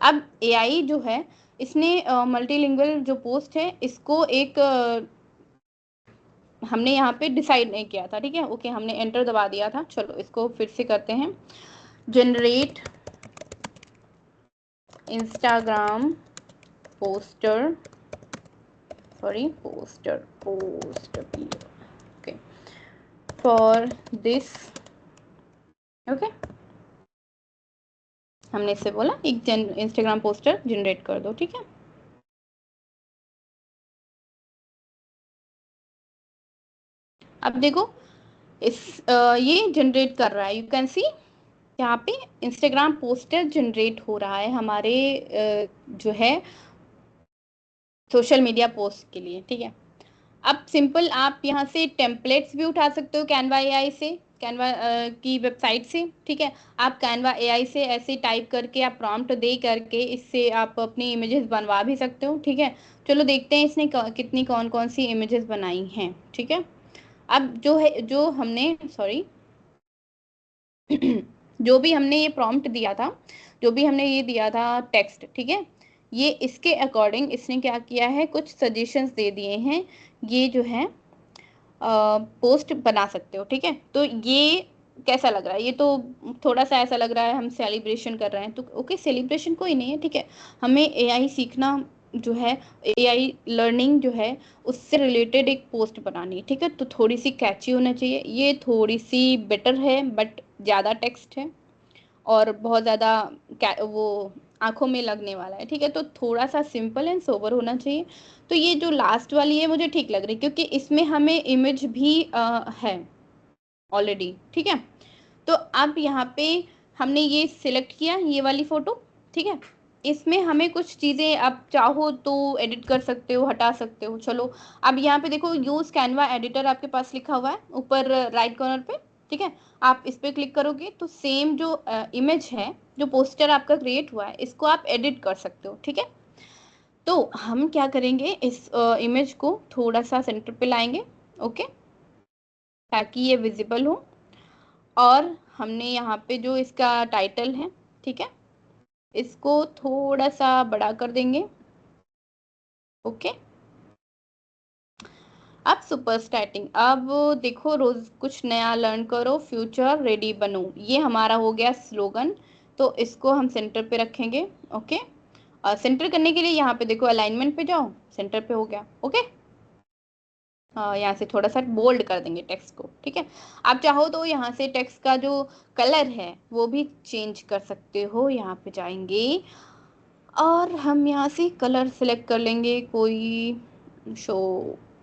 अब एआई जो है, इसने मल्टीलिंगुअल जो पोस्ट है इसको एक हमने यहाँ पे डिसाइड नहीं किया था, ठीक है। ओके, हमने एंटर दबा दिया था। चलो इसको फिर से करते हैं, generate Instagram poster, sorry poster, okay for this, okay हमने इससे बोला एक इंस्टाग्राम पोस्टर जनरेट कर दो, ठीक है। अब देखो ये जनरेट कर रहा है, यू कैन सी यहाँ पे इंस्टाग्राम पोस्टर जनरेट हो रहा है हमारे जो है सोशल मीडिया पोस्ट के लिए, ठीक है। अब सिंपल आप यहाँ से टेम्पलेट्स भी उठा सकते हो कैनवा एआई से, कैनवा की वेबसाइट से, ठीक है। आप कैनवा एआई से ऐसे टाइप करके आप प्रॉम्प्ट दे करके इससे आप अपनी इमेजेस बनवा भी सकते हो, ठीक है। चलो देखते हैं इसने कितनी कौन कौन सी इमेजेस बनाई हैं, ठीक है। अब जो है, जो हमने सॉरी जो भी हमने ये प्रॉम्प्ट दिया था, जो भी हमने ये दिया था टेक्स्ट, ठीक है, ये इसके अकॉर्डिंग इसने क्या किया है, कुछ सजेशंस दे दिए हैं, ये जो है पोस्ट बना सकते हो, ठीक है। तो ये कैसा लग रहा है? ये तो थोड़ा सा ऐसा लग रहा है हम सेलिब्रेशन कर रहे हैं, तो ओके सेलिब्रेशन कोई नहीं है, ठीक है। हमें एआई सीखना जो है, एआई लर्निंग जो है, उससे रिलेटेड एक पोस्ट बनानी है, ठीक है। तो थोड़ी सी कैची होना चाहिए, ये थोड़ी सी बेटर है, बट ज़्यादा टेक्स्ट है और बहुत ज़्यादा वो आंखों में लगने वाला है, ठीक है। तो थोड़ा सा सिंपल एंड सोबर होना चाहिए। तो ये जो लास्ट वाली है मुझे ठीक लग रही है, क्योंकि इसमें हमें इमेज भी है ऑलरेडी, ठीक है। तो अब यहाँ पे हमने ये सिलेक्ट किया, ये वाली फ़ोटो, ठीक है। इसमें हमें कुछ चीज़ें आप चाहो तो एडिट कर सकते हो, हटा सकते हो। चलो अब यहाँ पे देखो, यूज़ कैनवा एडिटर आपके पास लिखा हुआ है ऊपर राइट कॉर्नर पे, ठीक है। आप इस पर क्लिक करोगे तो सेम जो इमेज है, जो पोस्टर आपका क्रिएट हुआ है, इसको आप एडिट कर सकते हो, ठीक है। तो हम क्या करेंगे, इस इमेज को थोड़ा सा सेंटर पे लाएंगे, ओके, ताकि ये विजिबल हो। और हमने यहाँ पे जो इसका टाइटल है, ठीक है, इसको थोड़ा सा बड़ा कर देंगे, ओके। अब सुपर स्टैटिंग, अब देखो रोज कुछ नया लर्न करो, फ्यूचर रेडी बनो, ये हमारा हो गया स्लोगन। तो इसको हम सेंटर पे रखेंगे, ओके। सेंटर करने के लिए यहाँ पे देखो अलाइनमेंट पे जाओ, सेंटर पे हो गया, ओके। यहाँ से थोड़ा सा बोल्ड कर देंगे टेक्स्ट को, ठीक है। आप चाहो तो यहाँ से टेक्स्ट का जो कलर है वो भी चेंज कर सकते हो, यहाँ पे जाएंगे और हम यहाँ से कलर सेलेक्ट कर लेंगे कोई शो,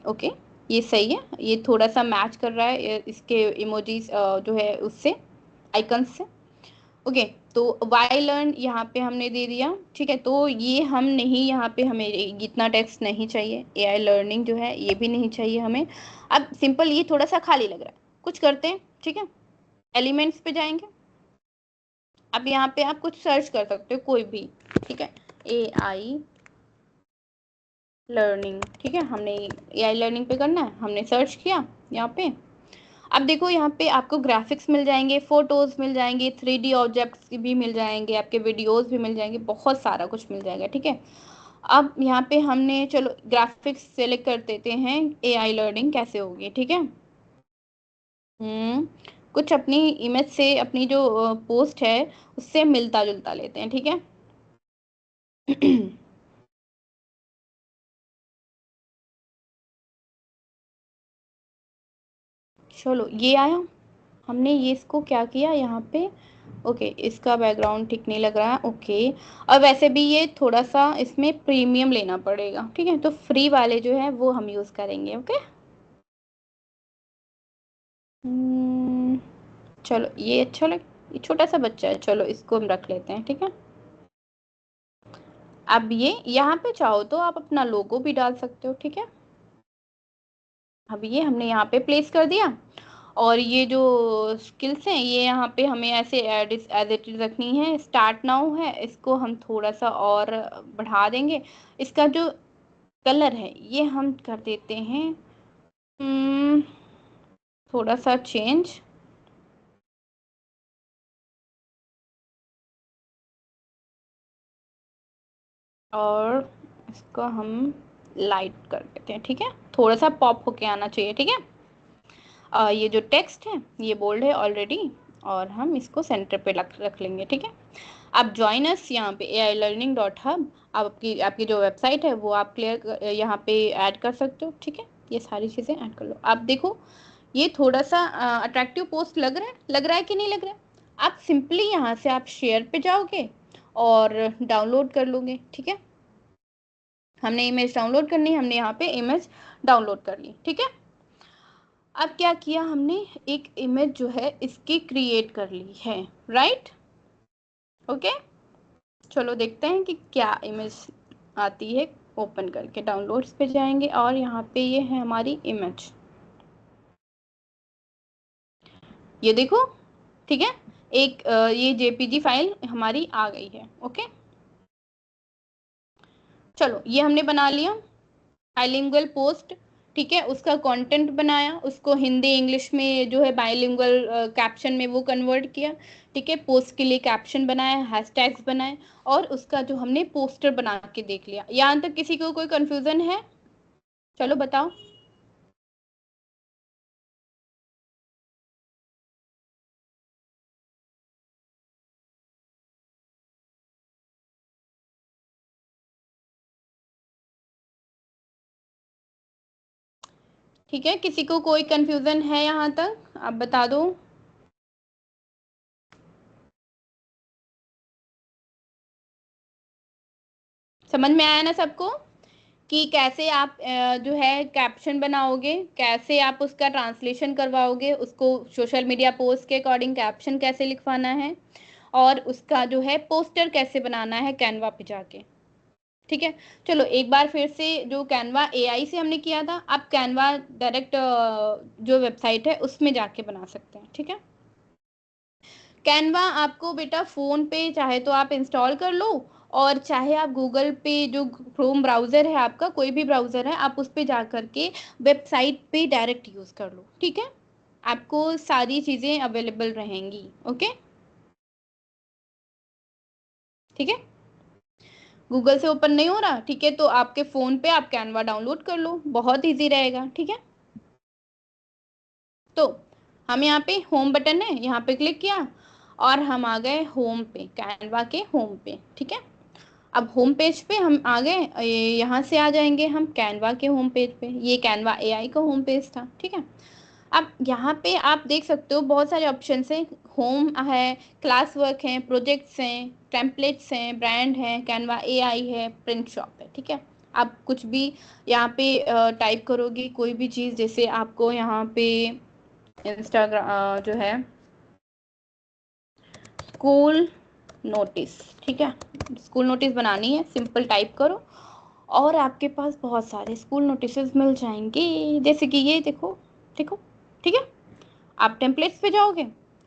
ओके। ये सही है, ये थोड़ा सा मैच कर रहा है इसके इमोजीज जो है उससे, आइकन्स से, ओके। तो वाई लर्न यहाँ पे हमने दे दिया, ठीक है। तो ये हम नहीं, यहाँ पे हमें इतना टेक्स्ट नहीं चाहिए, एआई लर्निंग जो है ये भी नहीं चाहिए हमें। अब सिंपल ये थोड़ा सा खाली लग रहा है, कुछ करते हैं, ठीक है। एलिमेंट्स पे जाएंगे, अब यहाँ पे आप कुछ सर्च कर सकते हो कोई भी, ठीक है। एआई लर्निंग, ठीक है, हमने एआई लर्निंग पे करना है, हमने सर्च किया यहाँ पे। अब देखो यहाँ पे आपको ग्राफिक्स मिल जाएंगे, फोटोज मिल जाएंगे, 3D ऑब्जेक्ट्स भी मिल जाएंगे, आपके वीडियोस भी मिल जाएंगे, बहुत सारा कुछ मिल जाएगा, ठीक है। अब यहाँ पे हमने चलो ग्राफिक्स सेलेक्ट कर देते हैं, एआई लर्निंग कैसे होगी, ठीक है। कुछ अपनी इमेज से, अपनी जो पोस्ट है उससे मिलता जुलता लेते हैं, ठीक है। चलो ये आया, हमने ये इसको क्या किया यहाँ पे, ओके इसका बैकग्राउंड ठीक नहीं लग रहा है, ओके। और वैसे भी ये थोड़ा सा इसमें प्रीमियम लेना पड़ेगा, ठीक है। तो फ्री वाले जो है वो हम यूज़ करेंगे, ओके। चलो ये अच्छा लग, ये छोटा सा बच्चा है, चलो इसको हम रख लेते हैं, ठीक है। अब ये यहाँ पे चाहो तो आप अपना लोगो भी डाल सकते हो, ठीक है। अब ये हमने यहाँ पे प्लेस कर दिया, और ये जो स्किल्स हैं ये यहाँ पे हमें ऐसे एज इट इज रखनी है। स्टार्ट नाउ है, इसको हम थोड़ा सा और बढ़ा देंगे। इसका जो कलर है ये हम कर देते हैं थोड़ा सा चेंज, और इसको हम लाइट कर देते हैं। ठीक है, थोड़ा सा पॉप होके आना चाहिए। ठीक है, ये जो टेक्स्ट है ये बोल्ड है ऑलरेडी, और हम इसको सेंटर पे रख लेंगे। ठीक है, आप ज्वाइन अस यहाँ पे AIlearning.hub, आप आपकी जो वेबसाइट है वो आप क्लियर यहाँ पे ऐड कर सकते हो। ठीक है, ये सारी चीज़ें ऐड कर लो। आप देखो ये थोड़ा सा अट्रैक्टिव पोस्ट लग रहा है कि नहीं लग रहा है। आप सिंपली यहाँ से आप शेयर पे जाओगे और डाउनलोड कर लोगे। ठीक है, हमने इमेज डाउनलोड करनी है, हमने यहाँ पे इमेज डाउनलोड कर ली। ठीक है, अब क्या किया हमने, एक इमेज जो है इसकी क्रिएट कर ली है, राइट। ओके, चलो देखते हैं कि क्या इमेज आती है। ओपन करके डाउनलोड्स पे जाएंगे और यहाँ पे ये है हमारी इमेज, ये देखो। ठीक है, एक ये JPG फाइल हमारी आ गई है। ओके, चलो ये हमने बना लिया बाइलिंगुअल पोस्ट। ठीक है, उसका कंटेंट बनाया, उसको हिंदी इंग्लिश में जो है बाइलिंगुअल कैप्शन में वो कन्वर्ट किया। ठीक है, पोस्ट के लिए कैप्शन बनाया, हैशटैग्स बनाए, और उसका जो हमने पोस्टर बना के देख लिया। यहाँ तक किसी को कोई कंफ्यूजन है? चलो बताओ। ठीक है, किसी को कोई कंफ्यूजन है यहाँ तक? आप बता दो। समझ में आया ना सबको कि कैसे आप जो है कैप्शन बनाओगे, कैसे आप उसका ट्रांसलेशन करवाओगे, उसको सोशल मीडिया पोस्ट के अकॉर्डिंग कैप्शन कैसे लिखवाना है, और उसका जो है पोस्टर कैसे बनाना है कैनवा पे जाके। ठीक है, चलो एक बार फिर से, जो कैनवा AI से हमने किया था, आप कैनवा डायरेक्ट जो वेबसाइट है उसमें जाके बना सकते हैं। ठीक है, कैनवा आपको बेटा फ़ोन पे चाहे तो आप इंस्टॉल कर लो, और चाहे आप गूगल पे जो क्रोम ब्राउज़र है, आपका कोई भी ब्राउज़र है, आप उस पे जा कर के वेबसाइट पे डायरेक्ट यूज़ कर लो। ठीक है, आपको सारी चीज़ें अवेलेबल रहेंगी। ओके, ठीक है, गूगल से ओपन नहीं हो रहा, ठीक है, तो आपके फ़ोन पे आप कैनवा डाउनलोड कर लो, बहुत ईजी रहेगा। ठीक है, तो हम यहाँ पे होम बटन है, यहाँ पे क्लिक किया और हम आ गए होम पे, कैनवा के होम पे। ठीक है, अब होम पेज पे हम आ गए, यहाँ से आ जाएंगे हम कैनवा के होम पेज पे। ये कैनवा AI का होम पेज था। ठीक है, अब यहाँ पे आप देख सकते हो बहुत सारे ऑप्शन हैं। होम है, क्लास वर्क है, प्रोजेक्ट्स हैं, टेम्पलेट्स हैं, ब्रांड है, कैनवा AI है, प्रिंट शॉप है। ठीक है, आप कुछ भी यहाँ पे टाइप करोगे कोई भी चीज़, जैसे आपको यहाँ पे इंस्टाग्राम जो है स्कूल नोटिस, ठीक है, स्कूल नोटिस बनानी है, सिंपल टाइप करो और आपके पास बहुत सारे स्कूल नोटिसेस मिल जाएंगे। जैसे कि ये देखो, देखो। ठीक है, आप टेम्पलेट्स पे जाओगे,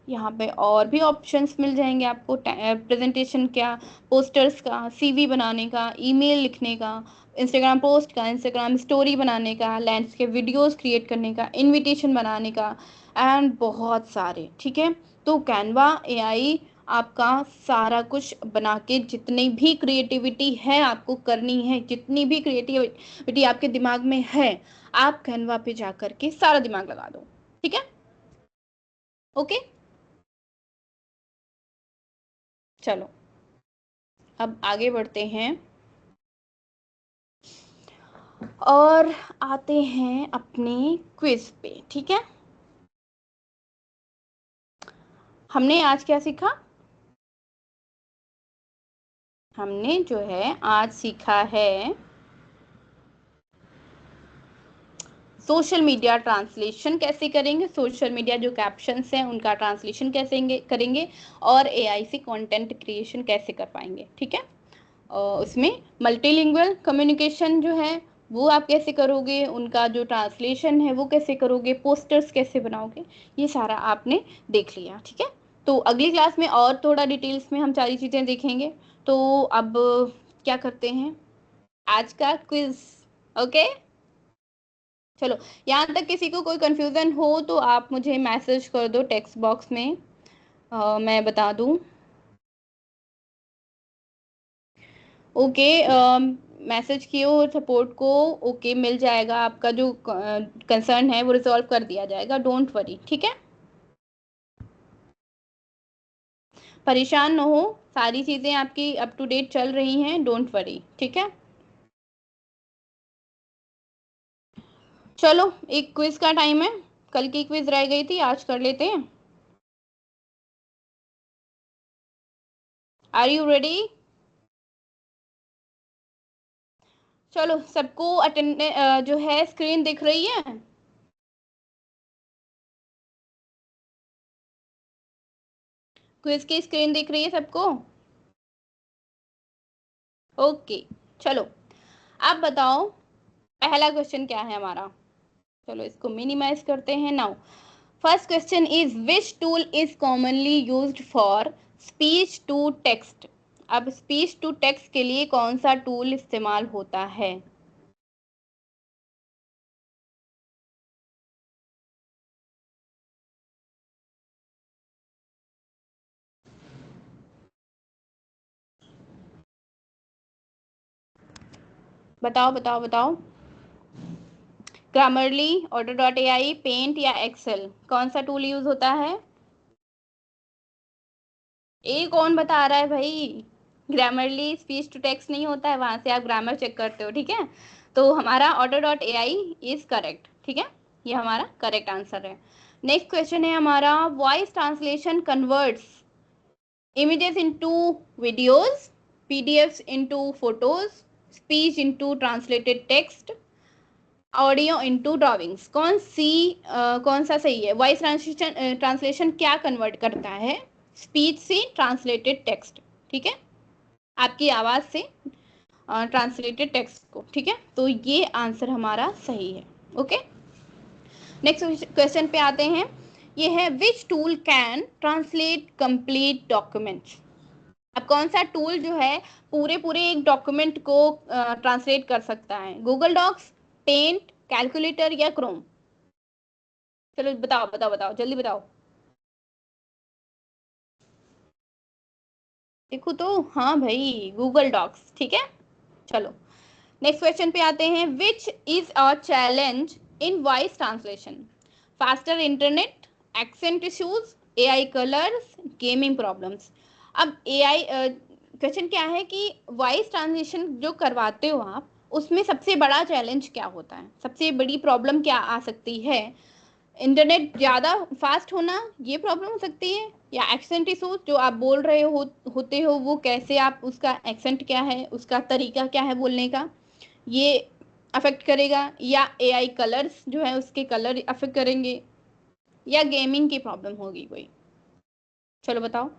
यहाँ पे और भी ऑप्शंस मिल जाएंगे आपको, प्रेजेंटेशन का, पोस्टर्स का, CV बनाने का, ईमेल लिखने का, इंस्टाग्राम पोस्ट का, इंस्टाग्राम स्टोरी बनाने का, लैंडस्केप वीडियोस क्रिएट करने का, इनविटेशन बनाने का, एंड बहुत सारे। ठीक है, तो कैनवा AI आपका सारा कुछ बना के, जितनी भी क्रिएटिविटी है आपको करनी है, जितनी भी क्रिएटिविटी आपके दिमाग में है, आप कैनवा पे जा करके सारा दिमाग लगा दो। ठीक है, ओके, चलो अब आगे बढ़ते हैं और आते हैं अपने क्विज पे। ठीक है, हमने आज क्या सीखा? हमने जो है आज सीखा है सोशल मीडिया ट्रांसलेशन कैसे करेंगे, सोशल मीडिया जो कैप्शंस हैं उनका ट्रांसलेशन कैसे करेंगे, और AI से कंटेंट क्रिएशन कैसे कर पाएंगे। ठीक है, उसमें मल्टीलिंगुअल कम्युनिकेशन जो है वो आप कैसे करोगे, उनका जो ट्रांसलेशन है वो कैसे करोगे, पोस्टर्स कैसे बनाओगे, ये सारा आपने देख लिया। ठीक है, तो अगली क्लास में और थोड़ा डिटेल्स में हम सारी चीज़ें देखेंगे। तो अब क्या करते हैं, आज का क्विज। ओके, चलो, यहाँ तक किसी को कोई कंफ्यूजन हो तो आप मुझे मैसेज कर दो टेक्स्ट बॉक्स में, मैं बता दूँ। ओके, मैसेज किए हो सपोर्ट को, ओके मिल जाएगा, आपका जो कंसर्न है वो रिजॉल्व कर दिया जाएगा, डोंट वरी। ठीक है, परेशान न हो, सारी चीज़ें आपकी अप टू डेट चल रही हैं, डोंट वरी। ठीक है, चलो एक क्विज का टाइम है, कल की क्विज रह गई थी, आज कर लेते हैं। Are you ready? चलो, सबको अटेंड जो है स्क्रीन दिख रही है? क्विज की स्क्रीन दिख रही है सबको? ओके, चलो आप बताओ, पहला क्वेश्चन क्या है हमारा। चलो इसको मिनिमाइज करते हैं now. First question is which tool is commonly used for speech to text. अब स्पीच टू टेक्स्ट के लिए कौन सा टूल इस्तेमाल होता है? बताओ बताओ बताओ। Grammarly, otter dot A I, Paint या एक्सेल, कौन सा टूल यूज होता है? ये कौन बता रहा है भाई? ग्रामरली स्पीच टू टेक्स्ट नहीं होता है, वहां से आप ग्रामर चेक करते हो। ठीक है, तो हमारा auto dot A I is correct. ठीक है, ये हमारा करेक्ट आंसर है। नेक्स्ट क्वेश्चन है हमारा, voice translation converts images into videos, pdfs into photos, speech into translated text, audio into drawings, कौन सा सही है? वॉइस ट्रांसलेशन ट्रांसलेशन क्या कन्वर्ट करता है? स्पीच से ट्रांसलेटेड टेक्स्ट। ठीक है, आपकी आवाज से ट्रांसलेटेड टेक्स्ट को। ठीक है, तो ये आंसर हमारा सही है। ओके, नेक्स्ट क्वेश्चन पे आते हैं। ये है which tool can translate complete documents. अब कौन सा टूल जो है पूरे पूरे एक डॉक्यूमेंट को ट्रांसलेट कर सकता है? गूगल डॉक्स, पेंट, कैलकुलेटर या क्रोम? चलो बताओ बताओ बताओ, जल्दी बताओ। देखो तो, हाँ भाई, गूगल डॉक्स। ठीक है, चलो नेक्स्ट क्वेश्चन पे आते हैं। Which is a challenge in voice translation? Faster internet, accent issues, AI colours, gaming problems. अब एआई क्वेश्चन क्या है कि वॉइस ट्रांसलेशन जो करवाते हो आप, उसमें सबसे बड़ा चैलेंज क्या होता है, सबसे बड़ी प्रॉब्लम क्या आ सकती है? इंटरनेट ज़्यादा फास्ट होना, ये प्रॉब्लम हो सकती है, या एक्सेंट इशू, जो आप बोल रहे होते हो वो कैसे, आप उसका एक्सेंट क्या है, उसका तरीका क्या है बोलने का, ये अफेक्ट करेगा, या एआई कलर्स जो है उसके कलर अफेक्ट करेंगे, या गेमिंग की प्रॉब्लम होगी कोई? चलो बताओ।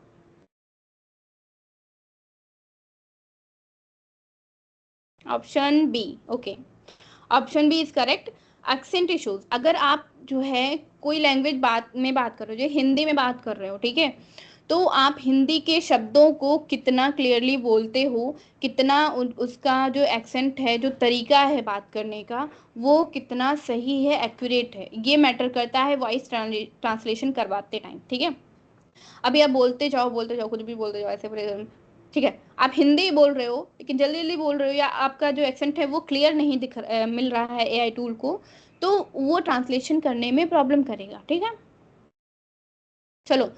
Option B, okay, option B is correct. Accent issues, अगर आप जो है कोई लैंग्वेज बात कर रहे हो, जो हिंदी में बात कर रहे हो, ठीक है, तो आप हिंदी के शब्दों को कितना क्लियरली बोलते हो, कितना उसका जो एक्सेंट है, जो तरीका है बात करने का, वो कितना सही है, एक्यूरेट है, ये मैटर करता है वॉइस ट्रांसलेशन करवाते टाइम। ठीक है, अभी आप बोलते जाओ, कुछ भी बोलते जाओ ऐसे, ठीक है, आप हिंदी बोल रहे हो लेकिन जल्दी जल्दी बोल रहे हो, या आपका जो एक्सेंट है वो क्लियर नहीं मिल रहा है एआई टूल को, तो वो ट्रांसलेशन करने में प्रॉब्लम करेगा। ठीक है, चलो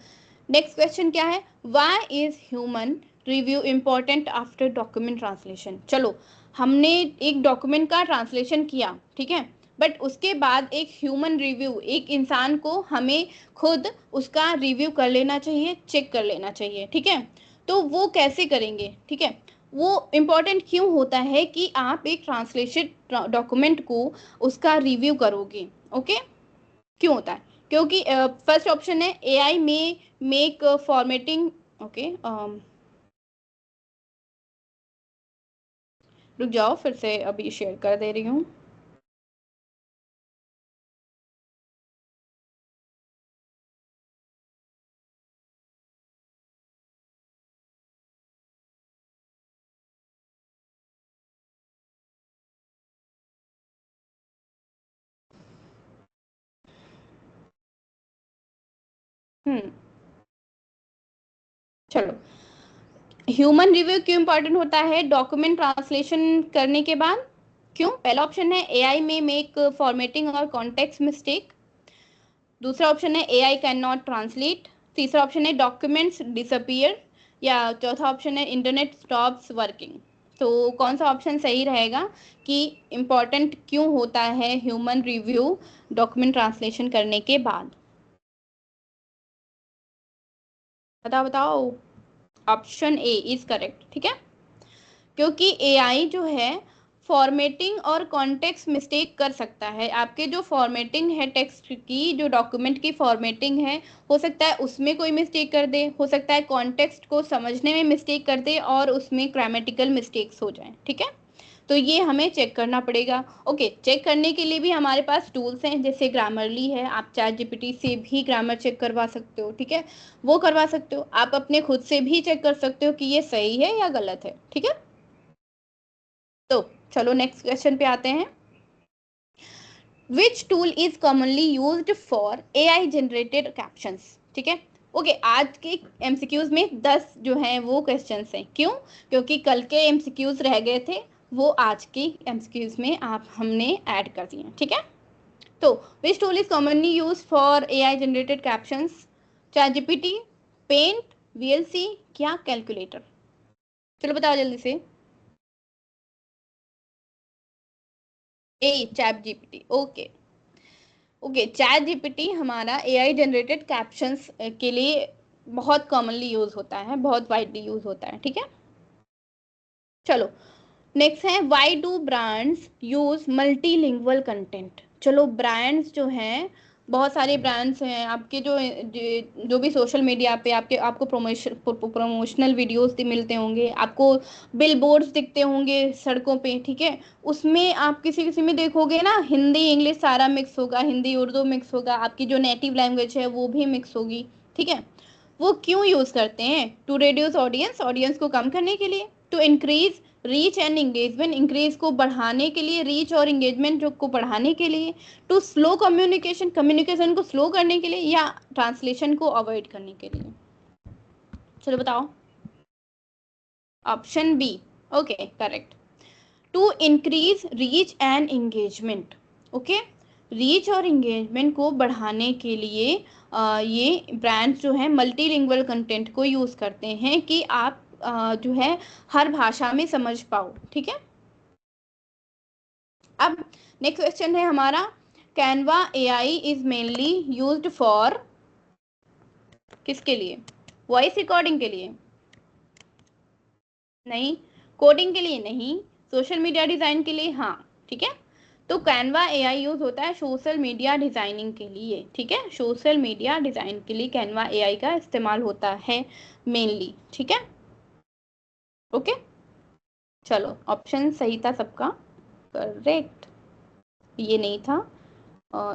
नेक्स्ट क्वेश्चन क्या है, why is human review important after document translation. चलो, हमने एक डॉक्यूमेंट का ट्रांसलेशन किया, ठीक है, बट उसके बाद एक ह्यूमन रिव्यू, एक इंसान को हमें खुद उसका रिव्यू कर लेना चाहिए, चेक कर लेना चाहिए। ठीक है, तो वो कैसे करेंगे? ठीक है, वो इम्पॉर्टेंट क्यों होता है कि आप एक ट्रांसलेशन डॉक्यूमेंट को उसका रिव्यू करोगे? ओके, क्यों होता है? क्योंकि फर्स्ट ऑप्शन है एआई में मेक फॉर्मेटिंग, ओके, रुक जाओ, फिर से अभी शेयर कर दे रही हूँ। चलो, ह्यूमन रिव्यू क्यों इंपॉर्टेंट होता है डॉक्यूमेंट ट्रांसलेशन करने के बाद? क्यों? पहला ऑप्शन है एआई में मेक फॉर्मेटिंग और कॉन्टेक्स्ट मिस्टेक। दूसरा ऑप्शन है एआई कैन नॉट ट्रांसलेट। तीसरा ऑप्शन है डॉक्यूमेंट्स डिसअपियर। या चौथा ऑप्शन है इंटरनेट स्टॉप्स वर्किंग। तो कौन सा ऑप्शन सही रहेगा कि इम्पॉर्टेंट क्यों होता है ह्यूमन रिव्यू डॉक्यूमेंट ट्रांसलेशन करने के बाद? बताओ बताओ। ऑप्शन ए इज करेक्ट, ठीक है। क्योंकि एआई जो है फॉर्मेटिंग और कॉन्टेक्स्ट मिस्टेक कर सकता है। आपके जो फॉर्मेटिंग है टेक्स्ट की, जो डॉक्यूमेंट की फॉर्मेटिंग है, हो सकता है उसमें कोई मिस्टेक कर दे, हो सकता है कॉन्टेक्स्ट को समझने में मिस्टेक कर दे और उसमें ग्रामेटिकल मिस्टेक्स हो जाए, ठीक है। तो ये हमें चेक करना पड़ेगा। ओके, चेक करने के लिए भी हमारे पास टूल्स हैं, जैसे ग्रामरली है। आप चैट जीपीटी से भी ग्रामर चेक करवा सकते हो, ठीक है। वो करवा सकते हो। आप अपने खुद से भी चेक कर सकते हो कि ये सही है या गलत है, ठीक है। तो चलो नेक्स्ट क्वेश्चन पे आते हैं। विच tool is commonly used for AI generated captions? ठीक है। ओके, आज के एमसीक्यूज में 10 जो हैं वो क्वेश्चंस हैं। क्यों? क्योंकि कल के एमसीक्यूज रह गए थे, वो आज के एमसीक्यूज में आप हमने ऐड कर दिए, ठीक है। तो which tool is commonly use for AI generated captions? Chat GPT, paint, VLC, क्या कैलकुलेटर? चलो बताओ जल्दी से। Ah, chat GPT. Okay. Okay, chat GPT हमारा एआई जनरेटेड कैप्शंस के लिए बहुत कॉमनली यूज होता है, बहुत वाइडली यूज होता है, ठीक है। चलो नेक्स्ट है, why do brands use multilingual content? चलो, ब्रांड्स जो हैं, बहुत सारे ब्रांड्स हैं आपके, जो भी सोशल मीडिया पे आपको प्रमोशनल वीडियोस मिलते होंगे, आपको बिल बोर्ड्स दिखते होंगे सड़कों पे, ठीक है। उसमें आप किसी किसी में देखोगे ना, हिंदी इंग्लिश सारा मिक्स होगा, हिंदी उर्दू मिक्स होगा, आपकी जो नेटिव लैंग्वेज है वो भी मिक्स होगी, ठीक है। वो क्यों यूज करते हैं? टू रिड्यूस ऑडियंस, ऑडियंस को कम करने के लिए। To increase reach and engagement, increase को बढ़ाने के लिए, रीच और एंगेजमेंट जो को बढ़ाने के लिए। टू स्लो कम्युनिकेशन, कम्युनिकेशन को स्लो करने के लिए, या ट्रांसलेशन को अवॉइड करने के लिए? चलो बताओ। Option B, okay correct. To increase reach and engagement. Okay, reach और एंगेजमेंट को बढ़ाने के लिए ये ब्रांड्स जो है मल्टीलिंगुअल कंटेंट को यूज करते हैं कि आप जो है हर भाषा में समझ पाओ, ठीक है। अब नेक्स्ट क्वेश्चन है हमारा, Canva AI is mainly used for, किसके लिए? वॉइस रिकॉर्डिंग के लिए? नहीं। कोडिंग के लिए? नहीं। सोशल मीडिया डिजाइन के लिए? हाँ, ठीक है। तो कैनवा एआई यूज होता है सोशल मीडिया डिजाइनिंग के लिए, ठीक है। सोशल मीडिया डिजाइन के लिए कैनवा एआई का इस्तेमाल होता है मेनली, ठीक है। ओके, चलो ऑप्शन सही था सबका, करेक्ट। ये नहीं था,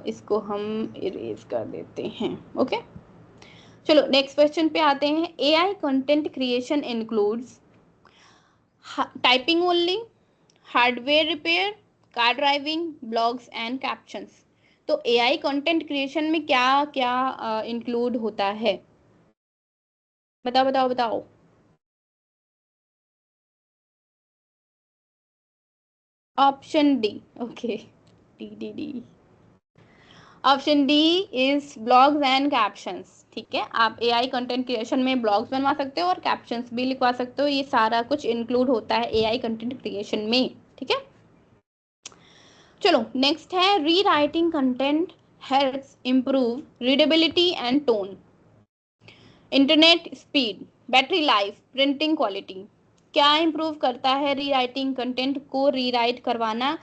इसको हम इरेज कर देते हैं। ओके, चलो नेक्स्ट क्वेश्चन पे आते हैं। AI content creation includes typing only, hardware repair, car driving, blogs and captions. तो एआई कंटेंट क्रिएशन में क्या क्या इंक्लूड होता है? बताओ बताओ बताओ। Option D, okay, D D D. Option D is blogs and captions, ठीक है। आप एआई कंटेंट क्रिएशन में ब्लॉग्स बनवा सकते हो और कैप्शंस भी लिखवा सकते हो, ये सारा कुछ इंक्लूड होता है एआई कंटेंट क्रिएशन में, ठीक है। चलो नेक्स्ट है, री writing content helps improve readability and tone, internet speed, battery life, printing quality. क्या इंप्रूव करता है री राइटिंग कंटेंट को रीराइट करवाना?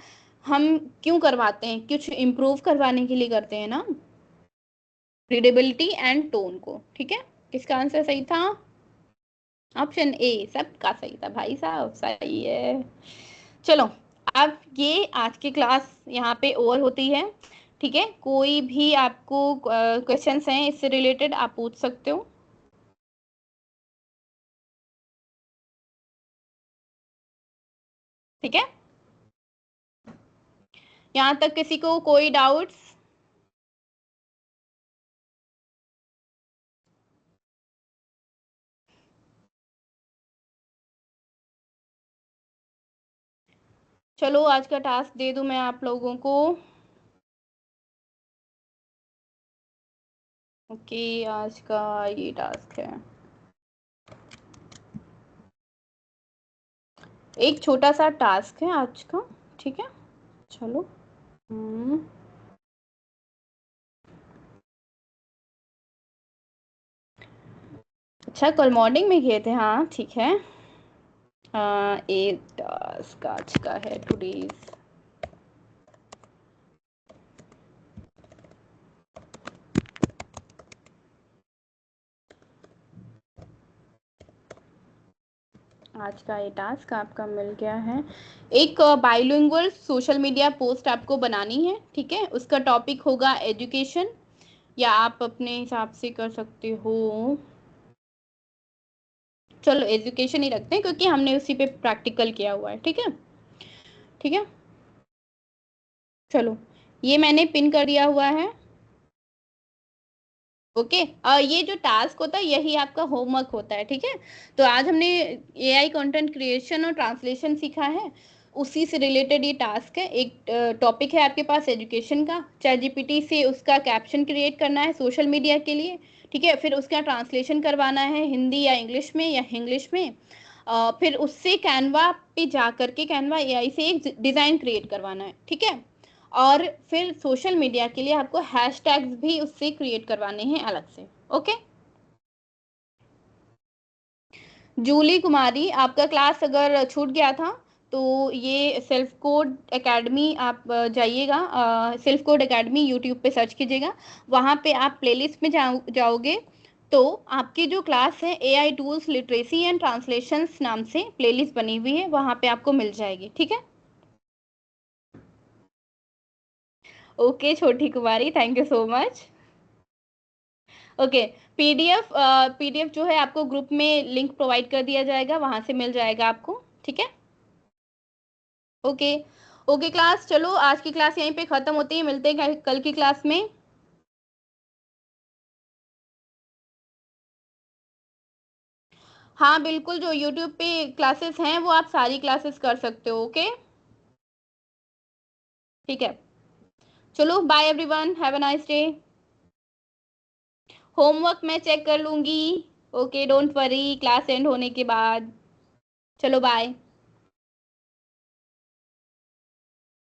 हम क्यों करवाते हैं? कुछ इंप्रूव करवाने के लिए करते हैं ना, रीडेबिलिटी एंड टोन को, ठीक है। किसका आंसर सही था? ऑप्शन ए सबका सही था भाई साहब, सही है। चलो, अब ये आज की क्लास यहाँ पे ओवर होती है, ठीक है। कोई भी आपको क्वेश्चंस हैं इससे रिलेटेड, आप पूछ सकते हो, ठीक है। यहाँ तक किसी को कोई डाउट्स? चलो आज का टास्क दे दूं मैं आप लोगों को। ओके, आज का ये टास्क है, एक छोटा सा टास्क है आज का, ठीक है। चलो। हम्म। अच्छा, कल मॉर्निंग में किए थे, हाँ ठीक है। एक टास्क आज का है टुडेज। आज का ये टास्क आपका मिल गया है। एक बाइलिंगुअल सोशल मीडिया पोस्ट आपको बनानी है, ठीक है। उसका टॉपिक होगा एजुकेशन, या आप अपने हिसाब से कर सकते हो। चलो एजुकेशन ही रखते हैं क्योंकि हमने उसी पे प्रैक्टिकल किया हुआ है, ठीक है। ठीक है, चलो ये मैंने पिन कर दिया हुआ है। ओके, ये जो टास्क होता है यही आपका होमवर्क होता है, ठीक है। तो आज हमने एआई कंटेंट क्रिएशन और ट्रांसलेशन सीखा है, उसी से रिलेटेड ये टास्क है। एक टॉपिक है आपके पास एजुकेशन का, चैट जीपीटी से उसका कैप्शन क्रिएट करना है सोशल मीडिया के लिए, ठीक है। फिर उसका ट्रांसलेशन करवाना है हिंदी या इंग्लिश में, या इंग्लिश में। फिर उससे कैनवा पे जा करके कैनवा एआई से एक डिज़ाइन क्रिएट करवाना है, ठीक है। और फिर सोशल मीडिया के लिए आपको हैशटैग्स भी उससे क्रिएट करवाने हैं अलग से। ओके। जूली कुमारी, आपका क्लास अगर छूट गया था तो ये सेल्फ कोड एकेडमी आप जाइएगा, सेल्फ कोड एकेडमी यूट्यूब पे सर्च कीजिएगा, वहाँ पे आप प्लेलिस्ट में जाओगे तो आपकी जो क्लास है AI tools literacy and translations नाम से प्लेलिस्ट बनी हुई है, वहाँ पे आपको मिल जाएगी, ठीक है। Okay Chhoti Kumari, thank you so much. Okay, PDF PDF जो है आपको ग्रुप में लिंक प्रोवाइड कर दिया जाएगा, वहां से मिल जाएगा आपको, ठीक है। ओके। ओके क्लास, चलो आज की क्लास यहीं पे खत्म होती है, मिलते हैं कल की क्लास में। हाँ बिल्कुल, जो यूट्यूब पे क्लासेस हैं वो आप सारी क्लासेस कर सकते हो, ओके। ठीक है, चलो bye everyone, have a nice day. Homework मैं चेक कर लूंगी। Okay, don't worry, class end होने के बाद। चलो बाय।